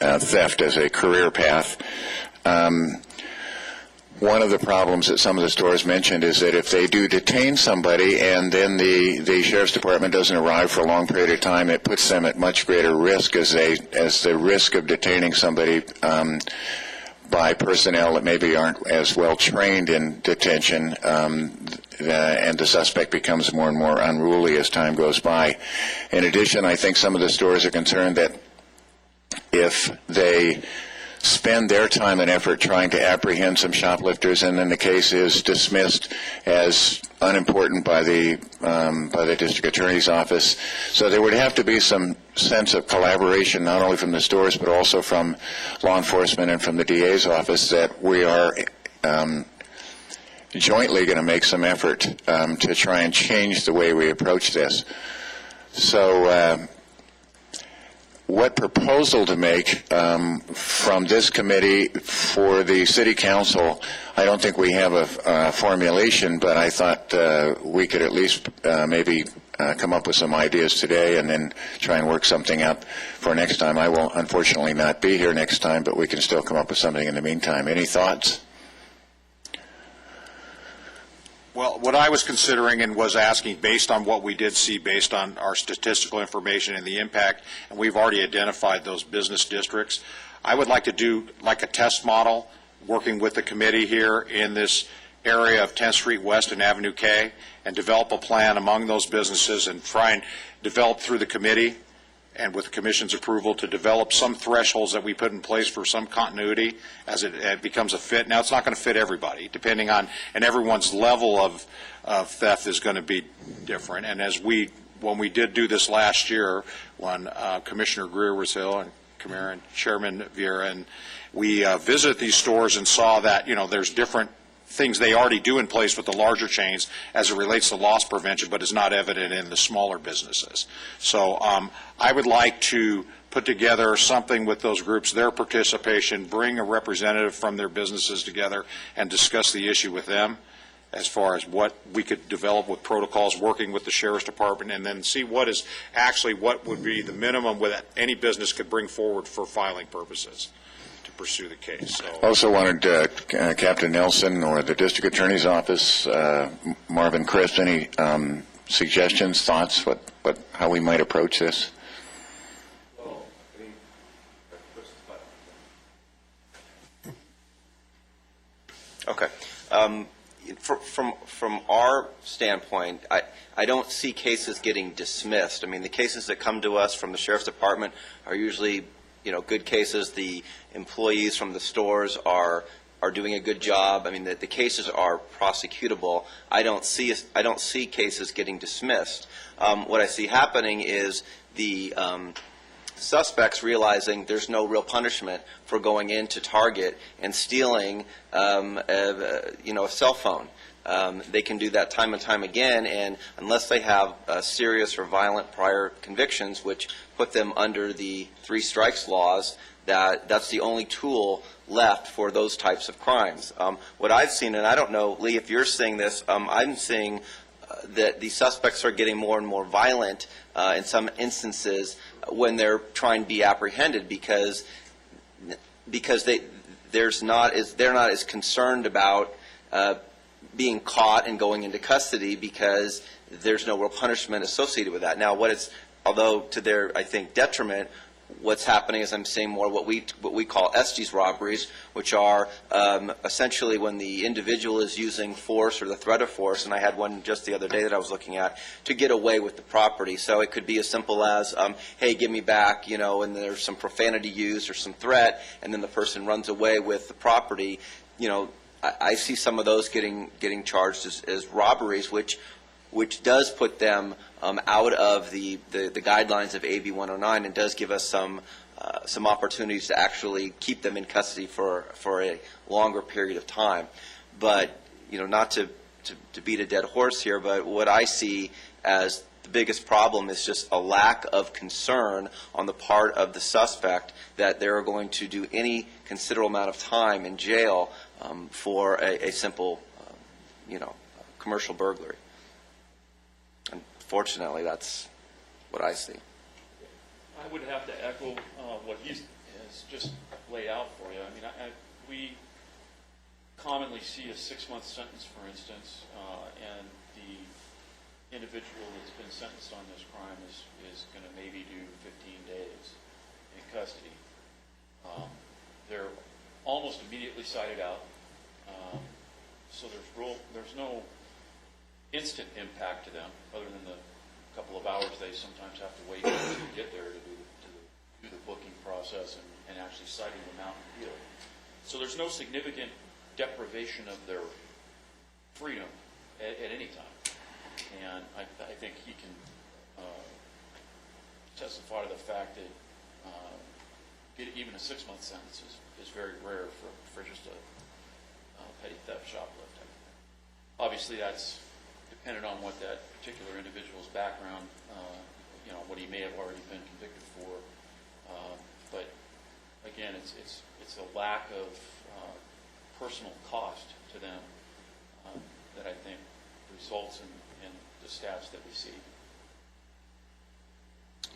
theft as a career path. One of the problems that some of the stores mentioned is that if they do detain somebody and then the sheriff's department doesn't arrive for a long period of time, it puts them at much greater risk as the risk of detaining somebody by personnel that maybe aren't as well trained in detention, and the suspect becomes more and more unruly as time goes by. In addition, I think some of the stores are concerned that if they spend their time and effort trying to apprehend some shoplifters, and then the case is dismissed as unimportant by the district attorney's office. So there would have to be some sense of collaboration, not only from the stores, but also from law enforcement and from the DA's office, that we are jointly going to make some effort to try and change the way we approach this. So what proposal to make from this committee for the city council? I don't think we have a formulation, but I thought we could at least maybe come up with some ideas today and then try and work something up for next time. I will unfortunately not be here next time, but we can still come up with something in the meantime. Any thoughts?
Well, what I was considering and was asking, based on what we did see, based on our statistical information and the impact, and we've already identified those business districts, I would like to do like a test model, working with the committee here in this area of 10th Street West and Avenue K, and develop a plan among those businesses and try and develop through the committee and with the commission's approval to develop some thresholds that we put in place for some continuity as it becomes a fit. Now, it's not going to fit everybody, depending on, and everyone's level of theft is going to be different. And when we did do this last year, when Commissioner Greer was here and Chairman Vieira, and we visited these stores and saw that, there's different things they already do in place with the larger chains as it relates to loss prevention, but is not evident in the smaller businesses. So I would like to put together something with those groups, their participation, bring a representative from their businesses together and discuss the issue with them as far as what we could develop with protocols, working with the Sheriff's Department, and then see what would be the minimum that any business could bring forward for filing purposes to pursue the case. So.
Also wanted Captain Nelson or the District Attorney's Office, Marvin Crisp, any suggestions, thoughts, how we might approach this?
Well, okay. From our standpoint, I don't see cases getting dismissed. I mean, the cases that come to us from the Sheriff's Department are usually, good cases. The employees from the stores are doing a good job. I mean, the cases are prosecutable. I don't see cases getting dismissed. What I see happening is the suspects realizing there's no real punishment for going into Target and stealing, a cell phone. They can do that time and time again, and unless they have serious or violent prior convictions, which put them under the 3 strikes laws, that's the only tool left for those types of crimes. What I've seen, and I don't know, Lee, if you're seeing this, I'm seeing that the suspects are getting more and more violent in some instances when they're trying to be apprehended because they're not as concerned about being caught and going into custody because there's no real punishment associated with that. Now, although to their, I think, detriment, what's happening is I'm seeing more what we call Estes robberies, which are essentially when the individual is using force or the threat of force, and I had one just the other day that I was looking at, to get away with the property. So it could be as simple as, hey, give me back, and there's some profanity used or some threat, and then the person runs away with the property. I see some of those getting charged as robberies, which does put them out of the guidelines of AB 109 and does give us some opportunities to actually keep them in custody for a longer period of time. But not to beat a dead horse here, but what I see as the biggest problem is just a lack of concern on the part of the suspect that they're going to do any considerable amount of time in jail for a simple, commercial burglary. Unfortunately, that's what I see.
I would have to echo what he's
is just laid out for you. I mean, we commonly see a 6-month sentence, for instance, and the individual that's been sentenced on this crime is going to maybe do 15 days in custody. They're almost immediately cited out, so there's no instant impact to them, other than the couple of hours they sometimes have to wait to get there to do the booking process and actually citing them out in the field. So there's no significant deprivation of their freedom at any time. And I think he can testify to the fact that even a 6-month sentence is very rare for just a petty theft shoplifting. Obviously, that's dependent on what that particular individual's background, what he may have already been convicted for. But again, it's a lack of personal cost to them that I think results in the stats that we see.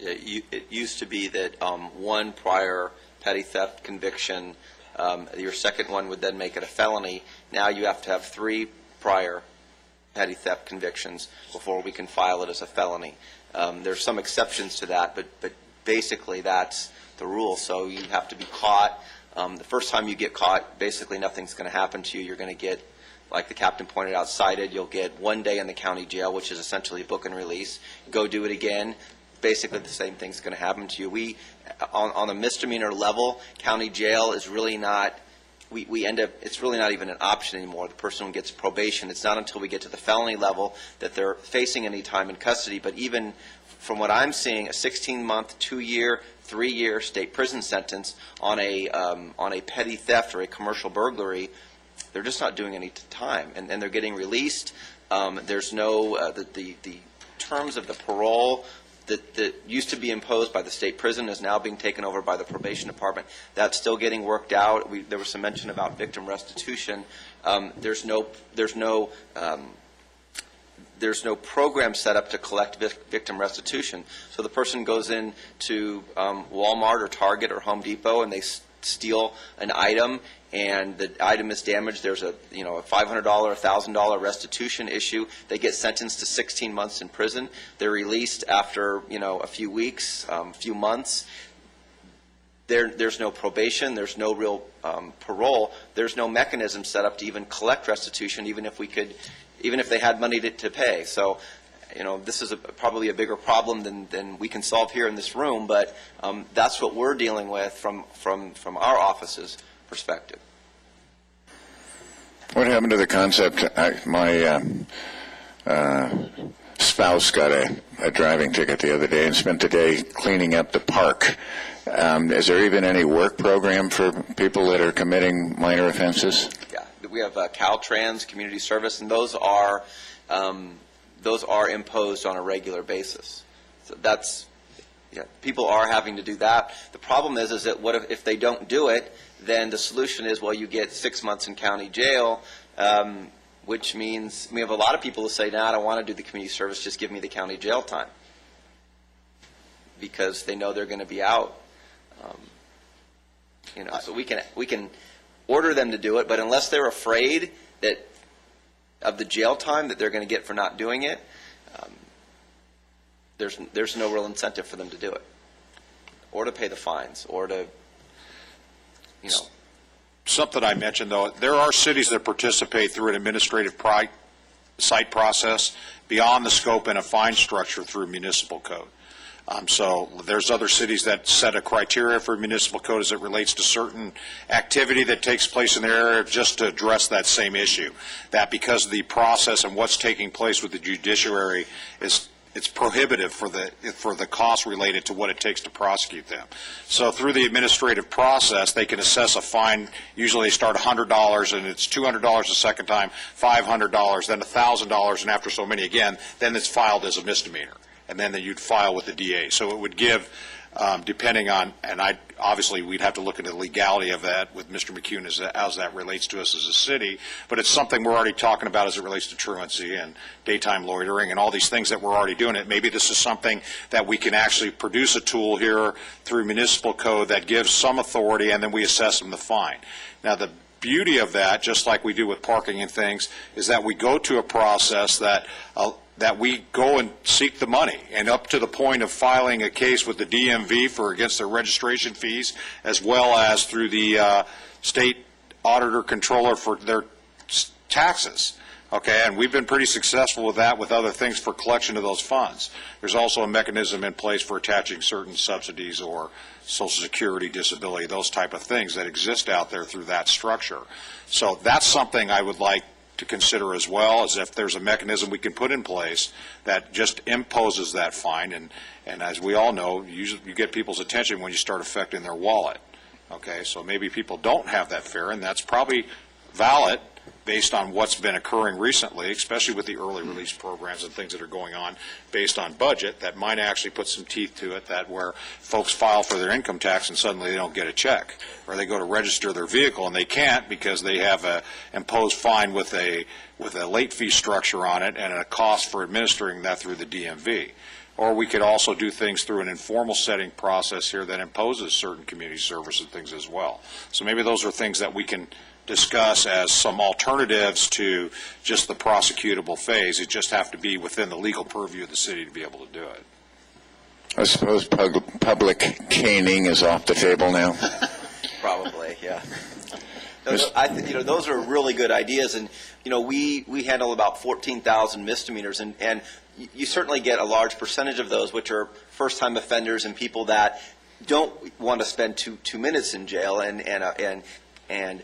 It used to be that one prior petty theft conviction, your second one would then make it a felony. Now you have to have 3 prior petty theft convictions before we can file it as a felony. There's some exceptions to that, but basically that's the rule. So you have to be caught. The first time you get caught, basically nothing's going to happen to you. You're going to get, like the captain pointed out, cited. You'll get 1 day in the county jail, which is essentially a book and release. Go do it again. Basically the same thing's going to happen to you. We, on a misdemeanor level, county jail is really not, we end up, it's really not even an option anymore. The person gets probation. It's not until we get to the felony level that they're facing any time in custody. But even from what I'm seeing, a 16-month, 2-year, 3-year state prison sentence on a petty theft or a commercial burglary, they're just not doing any time, and they're getting released. There's no the terms of the parole that used to be imposed by the state prison is now being taken over by the probation department. That's still getting worked out. There was some mention about victim restitution. There's no program set up to collect victim restitution. So the person goes in to Walmart or Target or Home Depot and they steal an item and the item is damaged. There's a $500, $1,000 restitution issue. They get sentenced to 16 months in prison. They're released after a few weeks, few months. There's no probation. There's no real parole. There's no mechanism set up to even collect restitution, even if they had money to pay. So, this is probably a bigger problem than we can solve here in this room, but that's what we're dealing with from our office's perspective.
What happened to the concept? My spouse got a driving ticket the other day and spent the day cleaning up the park. Is there even any work program for people that are committing minor offenses?
Yeah, we have Caltrans, community service, and those are imposed on a regular basis. So people are having to do that. The problem is that what if they don't do it? Then the solution is, well, you get 6 months in county jail, which means we have a lot of people who say, "No, I don't want to do the community service. Just give me the county jail time," because they know they're going to be out. So we can order them to do it, but unless they're afraid of the jail time that they're going to get for not doing it, there's no real incentive for them to do it, or to pay the fines, or to
Something I mentioned, though, there are cities that participate through an administrative site process beyond the scope and a fine structure through municipal code. So there's other cities that set a criteria for municipal code as it relates to certain activity that takes place in their area, just to address that same issue, that because the process and what's taking place with the judiciary it's prohibitive for the cost related to what it takes to prosecute them. So through the administrative process, they can assess a fine. Usually they start $100, and it's $200 the second time, $500, then $1,000, and after so many again, then it's filed as a misdemeanor, and then you'd file with the DA. So it would give depending on, and obviously we'd have to look into the legality of that with Mr. McCune as that relates to us as a city, but it's something we're already talking about as it relates to truancy and daytime loitering and all these things that we're already doing. Maybe this is something that we can actually produce a tool here through municipal code that gives some authority, and then we assess them the fine. Now, the beauty of that, just like we do with parking and things, is that we go to a process that we go and seek the money, and up to the point of filing a case with the DMV against their registration fees, as well as through the state auditor controller for their taxes. Okay, and we've been pretty successful with that with other things for collection of those funds. There's also a mechanism in place for attaching certain subsidies or Social Security, disability, those type of things that exist out there through that structure. So that's something I would like to consider as well, as if there's a mechanism we can put in place that just imposes that fine. And as we all know, usually you get people's attention when you start affecting their wallet. Okay, so maybe people don't have that fare, and that's probably valid based on what's been occurring recently, especially with the early release programs and things that are going on based on budget, that might actually put some teeth to it, that where folks file for their income tax and suddenly they don't get a check, or they go to register their vehicle and they can't because they have a imposed fine with a late fee structure on it and a cost for administering that through the DMV. Or we could also do things through an informal setting process here that imposes certain community service and things as well. So maybe those are things that we can discuss as some alternatives to just the prosecutable phase. It just have to be within the legal purview of the city to be able to do it.
I suppose public caning is off the table now.
Probably, yeah. I think those are really good ideas, and we handle about 14,000 misdemeanors, and you certainly get a large percentage of those which are first-time offenders and people that don't want to spend two minutes in jail, and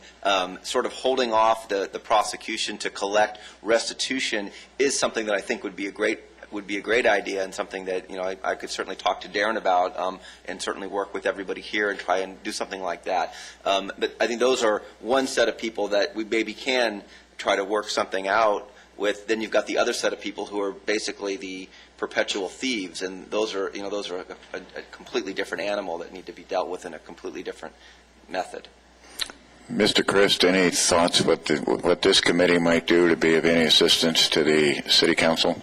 sort of holding off the prosecution to collect restitution is something that I think would be a great idea, and something that I could certainly talk to Darren about, and certainly work with everybody here and try and do something like that. But I think those are one set of people that we maybe can try to work something out with. Then you've got the other set of people who are basically the perpetual thieves, and those are a completely different animal that need to be dealt with in a completely different method.
Mr. Christ, any thoughts what this committee might do to be of any assistance to the City Council?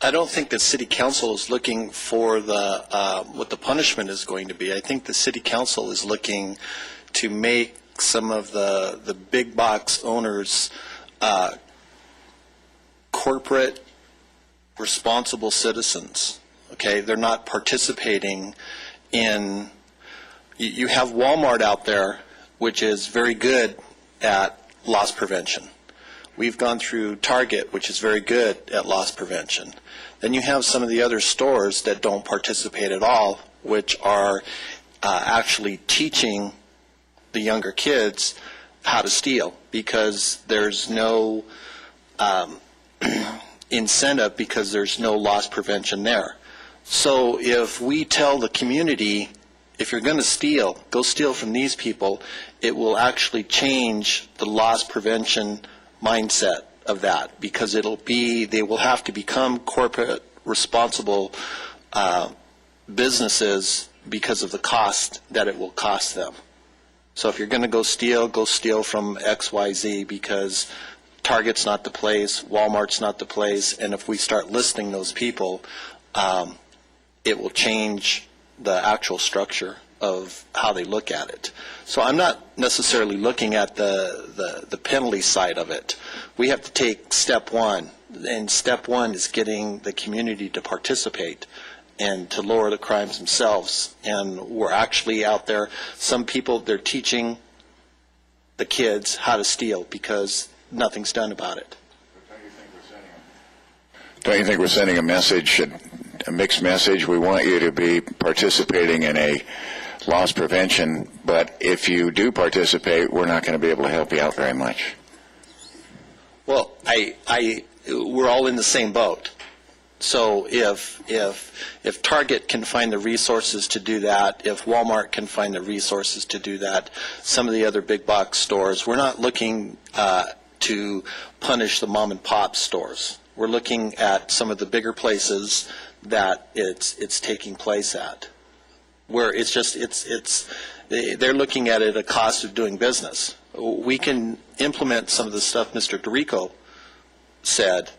I don't think the City Council is looking for what the punishment is going to be. I think the City Council is looking to make some of the big box owners corporate responsible citizens. Okay, they're not participating in. You have Walmart out there, which is very good at loss prevention. We've gone through Target, which is very good at loss prevention. Then you have some of the other stores that don't participate at all, which are actually teaching the younger kids how to steal, because there's no incentive, because there's no loss prevention there. So if we tell the community, if you're going to steal, go steal from these people, it will actually change the loss prevention mindset of that, because they will have to become corporate responsible businesses because of the cost that it will cost them. So if you're going to go steal from XYZ, because Target's not the place, Walmart's not the place, and if we start listing those people, it will change the actual structure of how they look at it. So I'm not necessarily looking at the penalty side of it. We have to take step one, and step one is getting the community to participate and to lower the crimes themselves. And we're actually out there, some people, they're teaching the kids how to steal because nothing's done about it.
Don't you think we're sending a message, a mixed message? We want you to be participating in a loss prevention, but if you do participate, we're not going to be able to help you out very much.
Well, we're all in the same boat. So if Target can find the resources to do that, if Walmart can find the resources to do that, some of the other big box stores, we're not looking to punish the mom and pop stores. We're looking at some of the bigger places that it's taking place at. where it's just, they're looking at it a cost of doing business. We can implement some of the stuff Mr. Dorico said,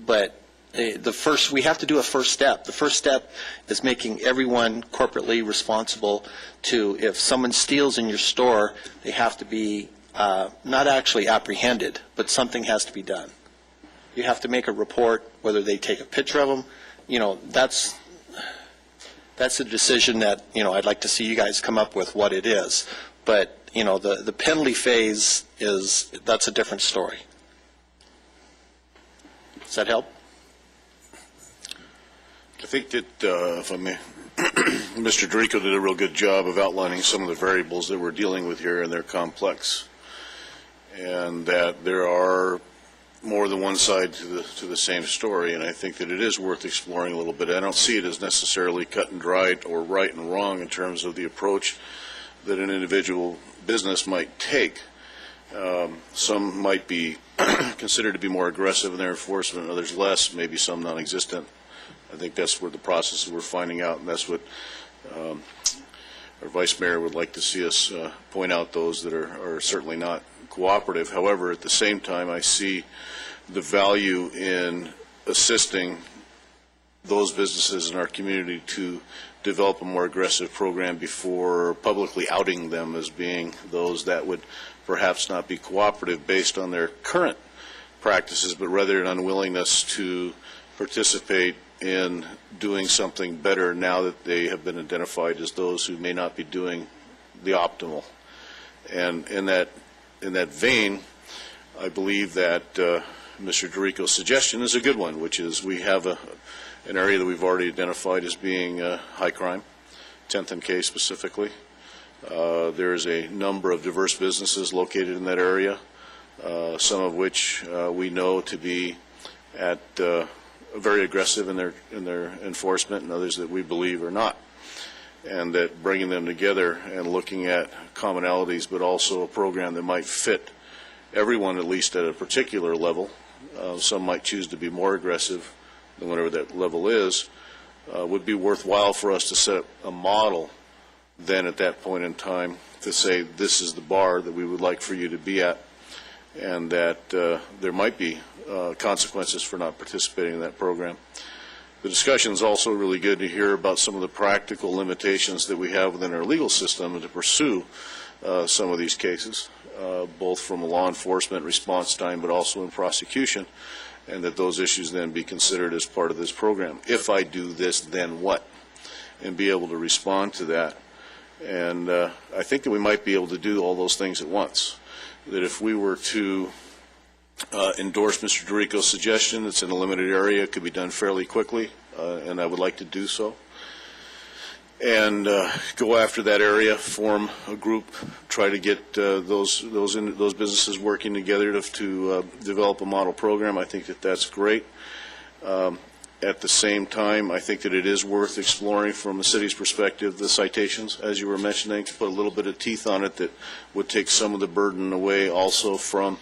but we have to do a first step. The first step is making everyone corporately responsible to, if someone steals in your store, they have to be not actually apprehended, but something has to be done. You have to make a report, whether they take a picture of them. That's a decision that, I'd like to see you guys come up with what it is. But, the penalty phase that's a different story. Does that help?
I think that, if I may, Mr. Dorico did a real good job of outlining some of the variables that we're dealing with here, and they're complex, and that there are more than one side to the same story, and I think that it is worth exploring a little bit. I don't see it as necessarily cut and dried or right and wrong in terms of the approach that an individual business might take. Some might be considered to be more aggressive in their enforcement, others less, maybe some non-existent. I think that's where the process we're finding out, and that's what our Vice Mayor would like to see us point out, those that are certainly not cooperative. However, at the same time, I see the value in assisting those businesses in our community to develop a more aggressive program before publicly outing them as being those that would perhaps not be cooperative based on their current practices, but rather an unwillingness to participate in doing something better now that they have been identified as those who may not be doing the optimal. And in that vein, I believe that Mr. Dorico's suggestion is a good one, which is we have an area that we've already identified as being high crime, 10th and K specifically. There's a number of diverse businesses located in that area, some of which we know to be at very aggressive in their enforcement, and others that we believe are not. And that bringing them together and looking at commonalities, but also a program that might fit everyone, at least at a particular level. Some might choose to be more aggressive than whatever that level is, would be worthwhile for us to set up a model then at that point in time to say this is the bar that we would like for you to be at, and that there might be consequences for not participating in that program. The discussion is also really good to hear about some of the practical limitations that we have within our legal system to pursue some of these cases, both from a law enforcement response time but also in prosecution, and that those issues then be considered as part of this program. If I do this, then what? And be able to respond to that. And I think that we might be able to do all those things at once. That if we were to endorse Mr. Dorico's suggestion, it's in a limited area, it could be done fairly quickly, and I would like to do so. And go after that area, form a group, try to get those businesses working together to develop a model program. I think that that's great. At the same time, I think that it is worth exploring from the city's perspective the citations, as you were mentioning, to put a little bit of teeth on it that would take some of the burden away also from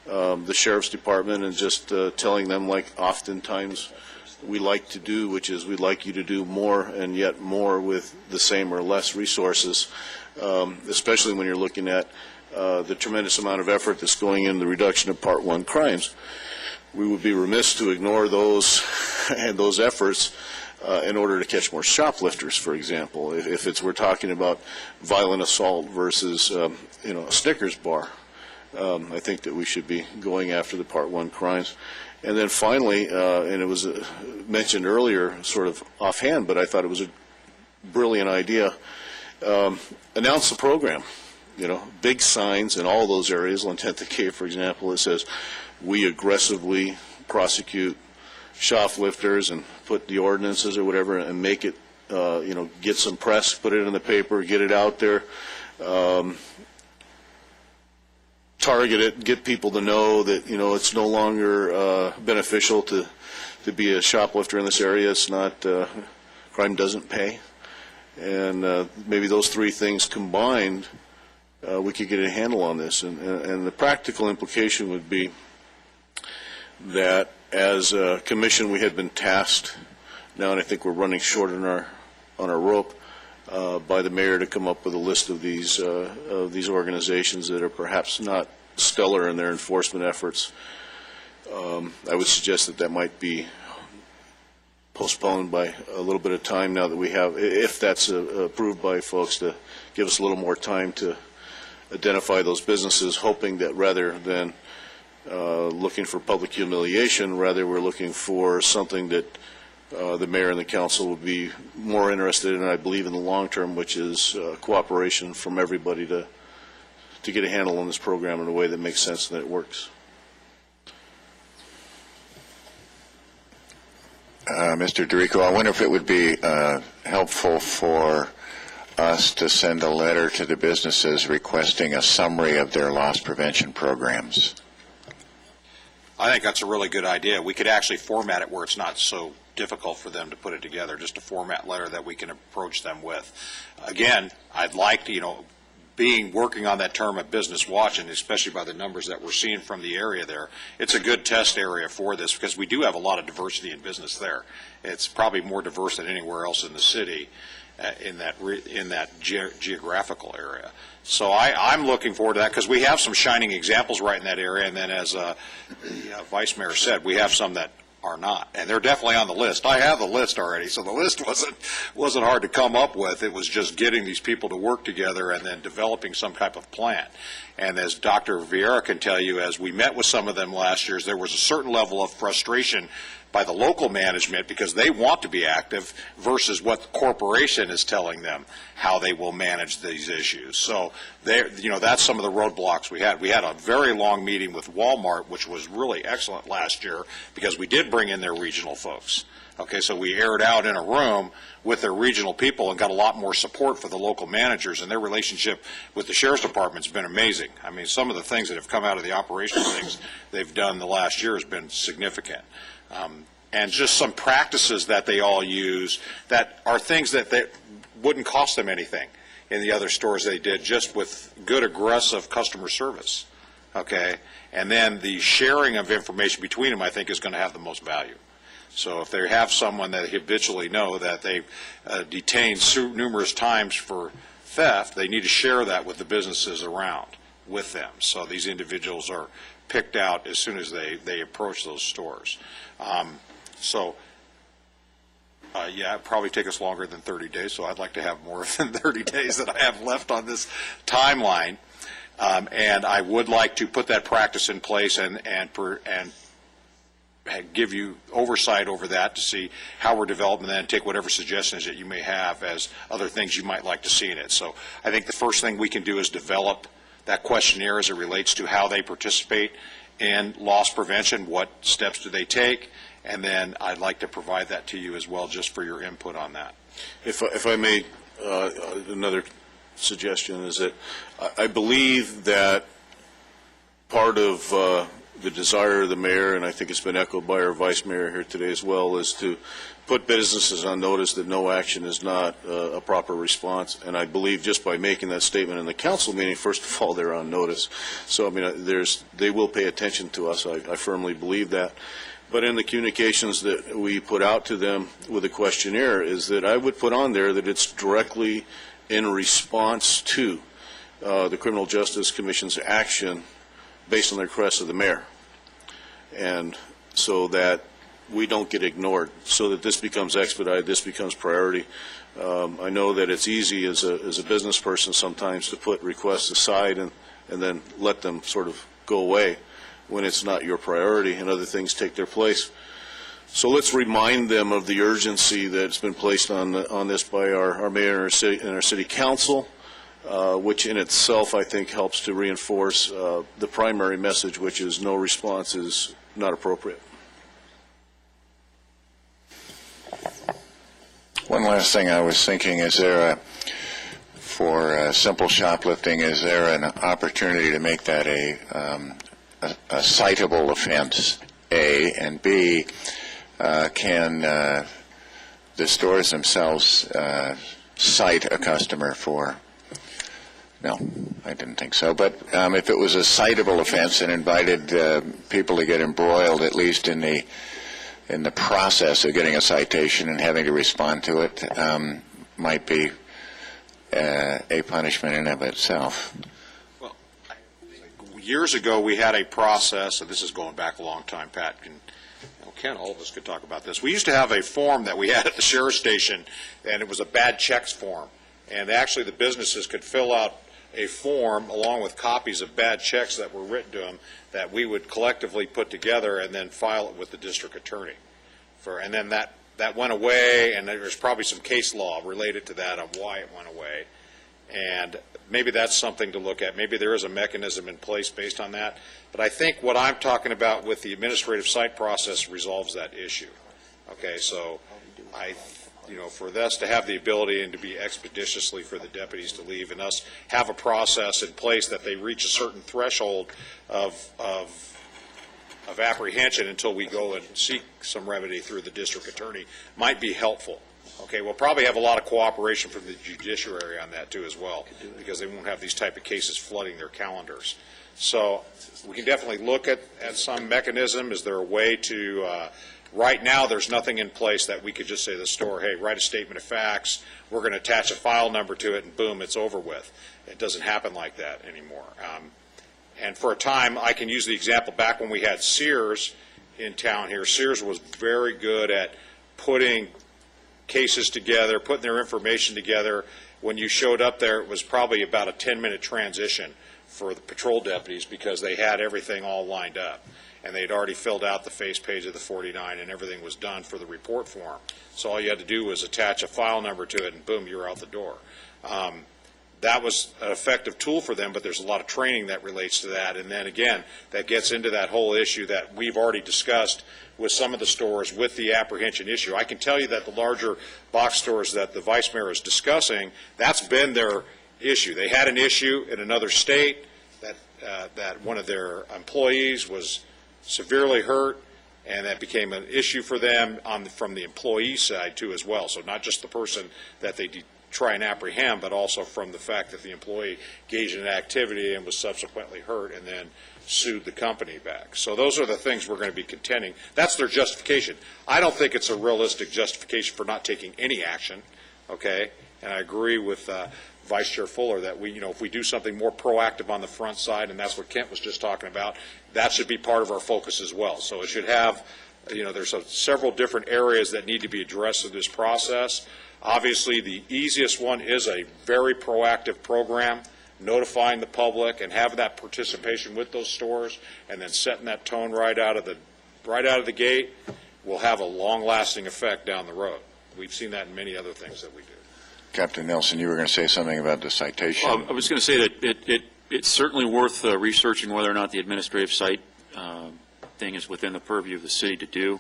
the Sheriff's Department, and just telling them, like oftentimes we like to do, which is we'd like you to do more and yet more with the same or less resources, especially when you're looking at the tremendous amount of effort that's going in the reduction of Part 1 crimes. We would be remiss to ignore those and those efforts in order to catch more shoplifters, for example. If we're talking about violent assault versus a Snickers bar, I think that we should be going after the Part 1 crimes. And then finally, and it was mentioned earlier, sort of offhand, but I thought it was a brilliant idea, announce the program. Big signs in all those areas, on 10th and K, for example, it says, we aggressively prosecute shoplifters, and put the ordinances or whatever and make it, get some press, put it in the paper, get it out there, target it, get people to know that, it's no longer beneficial to be a shoplifter in this area. It's not, crime doesn't pay. And maybe those three things combined, we could get a handle on this. And the practical implication would be that as a commission we had been tasked now, and I think we're running short on our rope, by the mayor to come up with a list of these organizations that are perhaps not stellar in their enforcement efforts. I would suggest that might be postponed by a little bit of time now that we have, if that's approved by folks, to give us a little more time to identify those businesses, hoping that rather than looking for public humiliation, rather we're looking for something that the mayor and the council would be more interested in, I believe, in the long term, which is cooperation from everybody to get a handle on this program in a way that makes sense and that it works.
Mr. DeRico, I wonder if it would be helpful for us to send a letter to the businesses requesting a summary of their loss prevention programs.
I think that's a really good idea. We could actually format it where it's not so difficult for them to put it together, just a format letter that we can approach them with. Again, I'd like to, working on that term of business watch, and especially by the numbers that we're seeing from the area there, it's a good test area for this because we do have a lot of diversity in business there. It's probably more diverse than anywhere else in the city in that geographical area. So I'm looking forward to that because we have some shining examples right in that area, and then as the Vice Mayor said, we have some that are not, and they're definitely on the list. I have the list already, so the list wasn't hard to come up with. It was just getting these people to work together and then developing some type of plan. And as Dr. Vieira can tell you, as we met with some of them last year, there was a certain level of frustration by the local management because they want to be active versus what the corporation is telling them how they will manage these issues. So that's some of the roadblocks we had. We had a very long meeting with Walmart, which was really excellent last year because we did bring in their regional folks. Okay, so we aired out in a room with their regional people and got a lot more support for the local managers, and their relationship with the Sheriff's Department has been amazing. I mean, some of the things that have come out of the operational things they've done the last year has been significant. And just some practices that they all use that are things that wouldn't cost them anything in the other stores they did, just with good, aggressive customer service. Okay? And then the sharing of information between them, I think, is going to have the most value. So if they have someone that habitually know that they've detained numerous times for theft, they need to share that with the businesses around with them. So these individuals are picked out as soon as they approach those stores. It'd probably take us longer than 30 days, so I'd like to have more than 30 days that I have left on this timeline. And I would like to put that practice in place and give you oversight over that to see how we're developing that and take whatever suggestions that you may have as other things you might like to see in it. So I think the first thing we can do is develop that questionnaire as it relates to how they participate in loss prevention, what steps do they take, and then I'd like to provide that to you as well just for your input on that.
If I may, another suggestion is that I believe that part of the desire of the mayor, and I think it's been echoed by our vice mayor here today as well, is to put businesses on notice that no action is not a proper response. And I believe just by making that statement in the council meeting, first of all, they're on notice. So, I mean, they will pay attention to us. I firmly believe that. But in the communications that we put out to them with the questionnaire is that I would put on there that it's directly in response to the Criminal Justice Commission's action based on the request of the mayor. And so that we don't get ignored, so that this becomes expedited, this becomes priority. I know that it's easy as a business person sometimes to put requests aside and then let them sort of go away when it's not your priority and other things take their place. So let's remind them of the urgency that's been placed on this by our mayor and our city council, which in itself I think helps to reinforce the primary message, which is no response is not appropriate.
One last thing I was thinking, for simple shoplifting, is there an opportunity to make that a citable offense, A, and B, can the stores themselves cite a customer for? No, I didn't think so. But if it was a citable offense and invited people to get embroiled, at least in the process of getting a citation and having to respond to it, might be a punishment in and of itself.
Years ago, we had a process, and this is going back a long time, Pat, and Ken, all of us could talk about this. We used to have a form that we had at the sheriff's station, and it was a bad checks form. And actually, the businesses could fill out a form along with copies of bad checks that were written to them that we would collectively put together and then file it with the district attorney. And then that went away, and there's probably some case law related to that on why it went away. And maybe that's something to look at. Maybe there is a mechanism in place based on that. But I think what I'm talking about with the administrative site process resolves that issue. Okay, so for us to have the ability and to be expeditiously for the deputies to leave, and us have a process in place that they reach a certain threshold of apprehension until we go and seek some remedy through the district attorney might be helpful. Okay, we'll probably have a lot of cooperation from the judiciary on that too as well, because they won't have these type of cases flooding their calendars. So we can definitely look at some mechanism. Is there a way to, right now there's nothing in place that we could just say to the store, hey, write a statement of facts, we're going to attach a file number to it, and boom, it's over with. It doesn't happen like that anymore. And for a time, I can use the example back when we had Sears in town here. Sears was very good at putting cases together, putting their information together. When you showed up there, it was probably about a 10-minute transition for the patrol deputies because they had everything all lined up. And they'd already filled out the face page of the 49 and everything was done for the report form. So all you had to do was attach a file number to it and boom, you're out the door. That was an effective tool for them, but there's a lot of training that relates to that. And then again, that gets into that whole issue that we've already discussed with some of the stores with the apprehension issue. I can tell you that the larger box stores that the Vice Mayor is discussing, that's been their issue. They had an issue in another state that one of their employees was severely hurt, and that became an issue for them from the employee side too as well. So not just the person that they try and apprehend, but also from the fact that the employee engaged in an activity and was subsequently hurt and then sued the company back. So those are the things we're going to be contending. That's their justification. I don't think it's a realistic justification for not taking any action, okay? And I agree with Vice Chair Fuller that if we do something more proactive on the front side, and that's what Kent was just talking about, that should be part of our focus as well. So it should have, there's several different areas that need to be addressed in this process. Obviously, the easiest one is a very proactive program, notifying the public and having that participation with those stores, and then setting that tone right out of the gate will have a long-lasting effect down the road. We've seen that in many other things that we do.
Captain Nelson, you were going to say something about the citation.
Well, I was going to say that it's certainly worth researching whether or not the administrative site thing is within the purview of the city to do.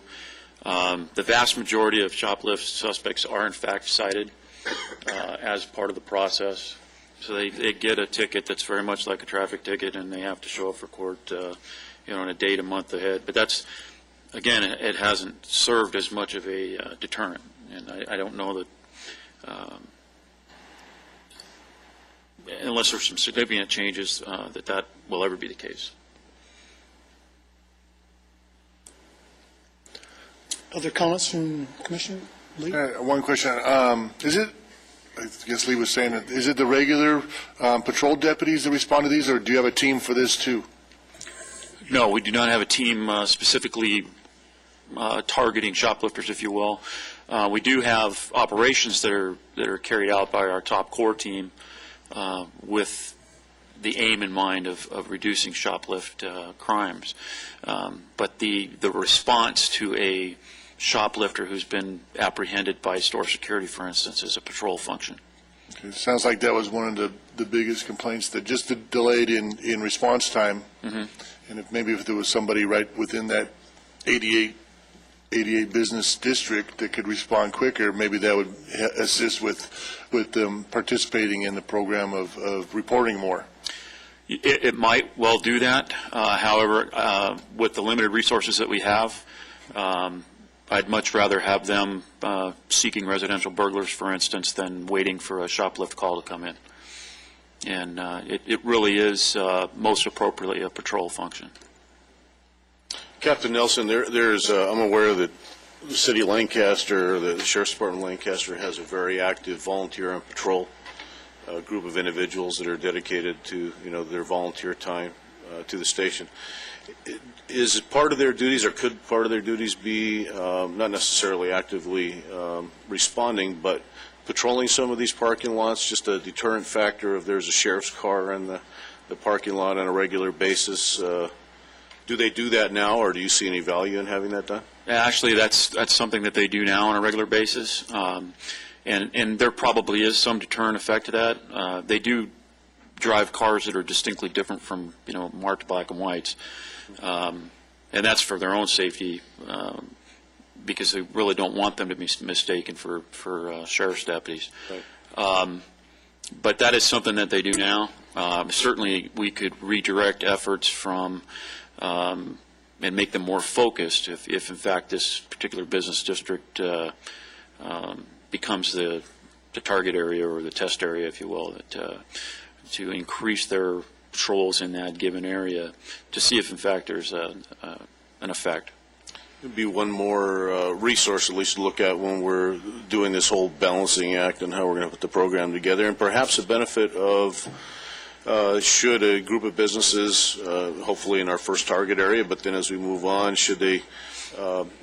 The vast majority of shoplift suspects are in fact cited as part of the process. So they get a ticket that's very much like a traffic ticket, and they have to show up for court, on a date a month ahead. But that's, again, it hasn't served as much of a deterrent, and I don't know that, unless there's some significant changes, that will ever be the case.
Other comments from Commissioner Lee?
One question. Is it, I guess Lee was saying, is it the regular patrol deputies that respond to these, or do you have a team for this too?
No, we do not have a team specifically targeting shoplifters, if you will. We do have operations that are carried out by our top core team with the aim in mind of reducing shoplift crimes. But the response to a shoplifter who's been apprehended by store security, for instance, is a patrol function.
Okay. It sounds like that was one of the biggest complaints, that just the delayed in response time. Mm-hmm. And if there was somebody right within that 88 business district that could respond quicker, maybe that would assist with them participating in the program of reporting more.
It might well do that. However, with the limited resources that we have, I'd much rather have them seeking residential burglars, for instance, than waiting for a shoplift call to come in. And it really is most appropriately a patrol function.
Captain Nelson, I'm aware that the City of Lancaster, the Sheriff's Department of Lancaster, has a very active volunteer on patrol group of individuals that are dedicated to, their volunteer time to the station. Is it part of their duties, or could part of their duties be not necessarily actively responding, but patrolling some of these parking lots, just a deterrent factor if there's a sheriff's car in the parking lot on a regular basis? Do they do that now, or do you see any value in having that done?
Actually, that's something that they do now on a regular basis, and there probably is some deterrent effect to that. They do drive cars that are distinctly different from marked black and whites, and that's for their own safety, because they really don't want them to be mistaken for sheriff's deputies.
Right.
But that is something that they do now. Certainly, we could redirect efforts from and make them more focused if in fact this particular business district becomes the target area or the test area, if you will, to increase their patrols in that given area to see if in fact there's an effect.
It'd be one more resource at least to look at when we're doing this whole balancing act and how we're going to put the program together, and perhaps a benefit of should a group of businesses, hopefully in our first target area, but then as we move on, should they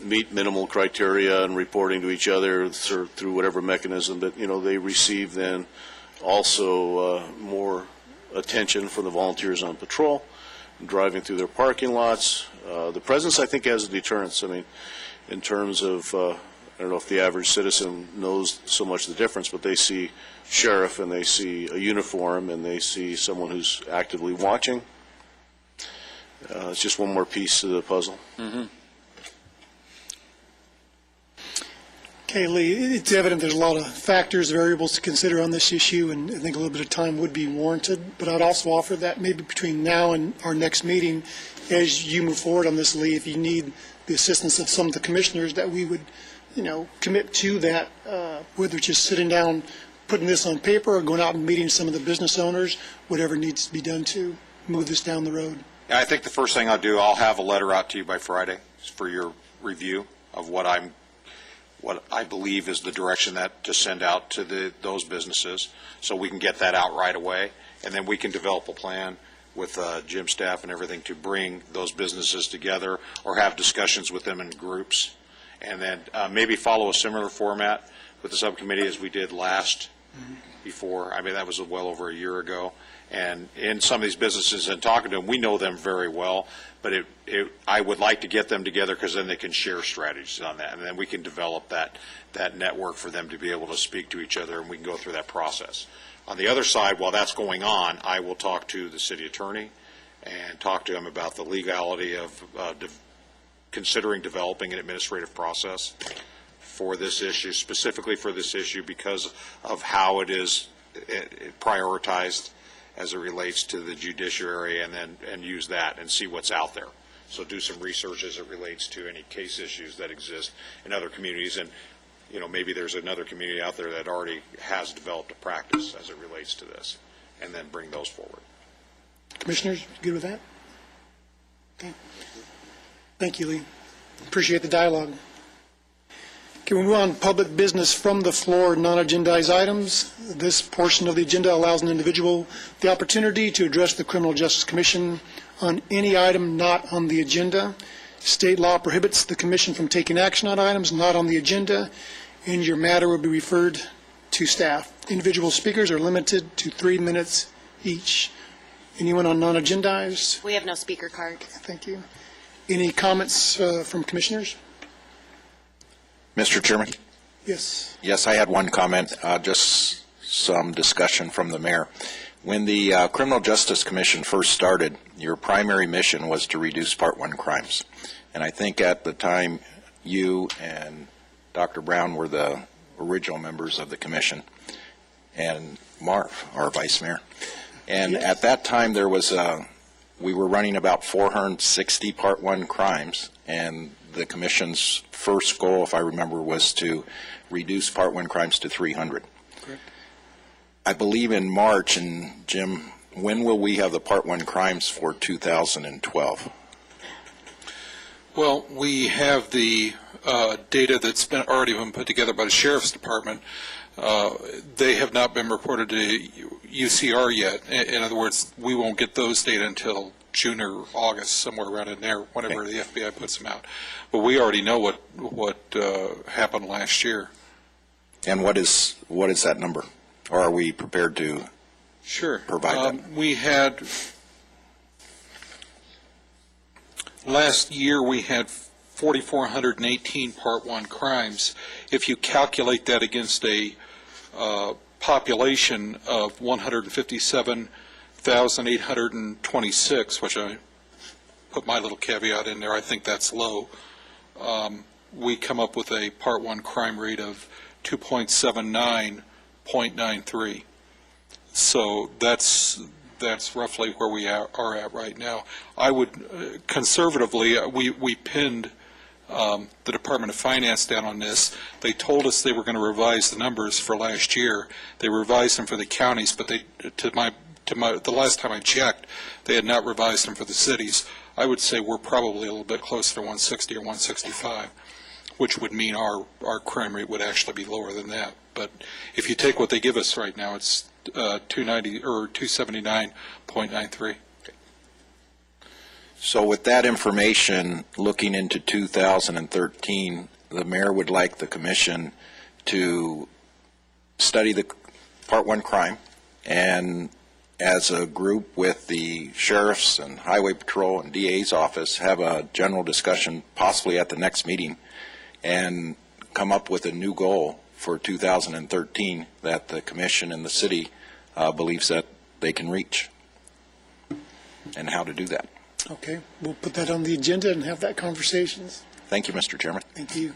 meet minimal criteria and reporting to each other through whatever mechanism that they receive, then also more attention from the volunteers on patrol, driving through their parking lots. The presence, I think, has a deterrence. I mean, in terms of, I don't know if the average citizen knows so much the difference, but they see sheriff and they see a uniform and they see someone who's actively watching. It's just one more piece to the puzzle.
Mm-hmm.
Okay, Lee, it's evident there's a lot of factors, variables to consider on this issue, and I think a little bit of time would be warranted. But I'd also offer that maybe between now and our next meeting, as you move forward on this, Lee, if you need the assistance of some of the commissioners, that we would, commit to that, whether it's just sitting down, putting this on paper, or going out and meeting some of the business owners, whatever needs to be done to move this down the road.
Yeah, I think the first thing I'll do, I'll have a letter out to you by Friday for your review of what I believe is the direction that to send out to those businesses, so we can get that out right away, and then we can develop a plan with Jim's staff and everything to bring those businesses together or have discussions with them in groups, and then maybe follow a similar format with the subcommittee as we did last before. I mean, that was well over a year ago. And in some of these businesses and talking to them, we know them very well, but I would like to get them together because then they can share strategies on that, and then we can develop that network for them to be able to speak to each other, and we can go through that process. On the other side, while that's going on, I will talk to the city attorney and talk to him about the legality of considering developing an administrative process for this issue, specifically for this issue because of how it is prioritized as it relates to the judiciary, and use that and see what's out there. So do some research as it relates to any case issues that exist in other communities, and maybe there's another community out there that already has developed a practice as it relates to this, and then bring those forward.
Commissioners, good with that? Okay. Thank you, Lee. Appreciate the dialogue. Can we move on to public business from the floor, non-agendized items? This portion of the agenda allows an individual the opportunity to address the Criminal Justice Commission on any item not on the agenda. State law prohibits the commission from taking action on items not on the agenda, and your matter will be referred to staff. Individual speakers are limited to 3 minutes each. Anyone on non-agendized?
We have no speaker card.
Thank you. Any comments from commissioners?
Mr. Chairman?
Yes.
Yes, I had one comment, just some discussion from the mayor. When the Criminal Justice Commission first started, your primary mission was to reduce Part 1 crimes. And I think at the time you and Dr. Brown were the original members of the commission, and Marv, our vice mayor. And
Yes.
at that time there was we were running about 460 Part 1 crimes, and the commission's first goal, if I remember, was to reduce Part 1 crimes to 300.
Correct.
I believe in March, and Jim, when will we have the Part 1 crimes for 2012?
Well, we have the data that's already been put together by the Sheriff's Department. They have not been reported to UCR yet. In other words, we won't get those data until June or August, somewhere around in there, whenever the FBI puts them out. But we already know what happened last year.
And what is that number? Or are we prepared to provide that?
We had, last year we had 4,418 Part 1 crimes. If you calculate that against a population of 157,826, which I put my little caveat in there, I think that's low, we come up with a Part 1 crime rate of 2.79.93. So that's roughly where we are at right now. I would, conservatively, we pinned the Department of Finance down on this. They told us they were going to revise the numbers for last year. They revised them for the counties, but the last time I checked, they had not revised them for the cities. I would say we're probably a little bit closer to 160 or 165, which would mean our crime rate would actually be lower than that. But if you take what they give us right now, it's 290 or 279.93.
So with that information, looking into 2013, the mayor would like the commission to study the Part 1 crime, and as a group with the sheriff's and highway patrol and DA's office, have a general discussion possibly at the next meeting and come up with a new goal for 2013 that the commission and the city believes that they can reach, and how to do that.
Okay, we'll put that on the agenda and have that conversation.
Thank you, Mr. Chairman.
Thank you.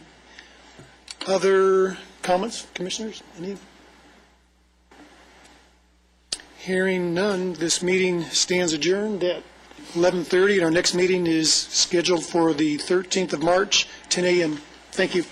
Other comments, commissioners? Any? Hearing none, this meeting stands adjourned at 11:30, and our next meeting is scheduled for the 13th of March, 10 a.m. Thank you.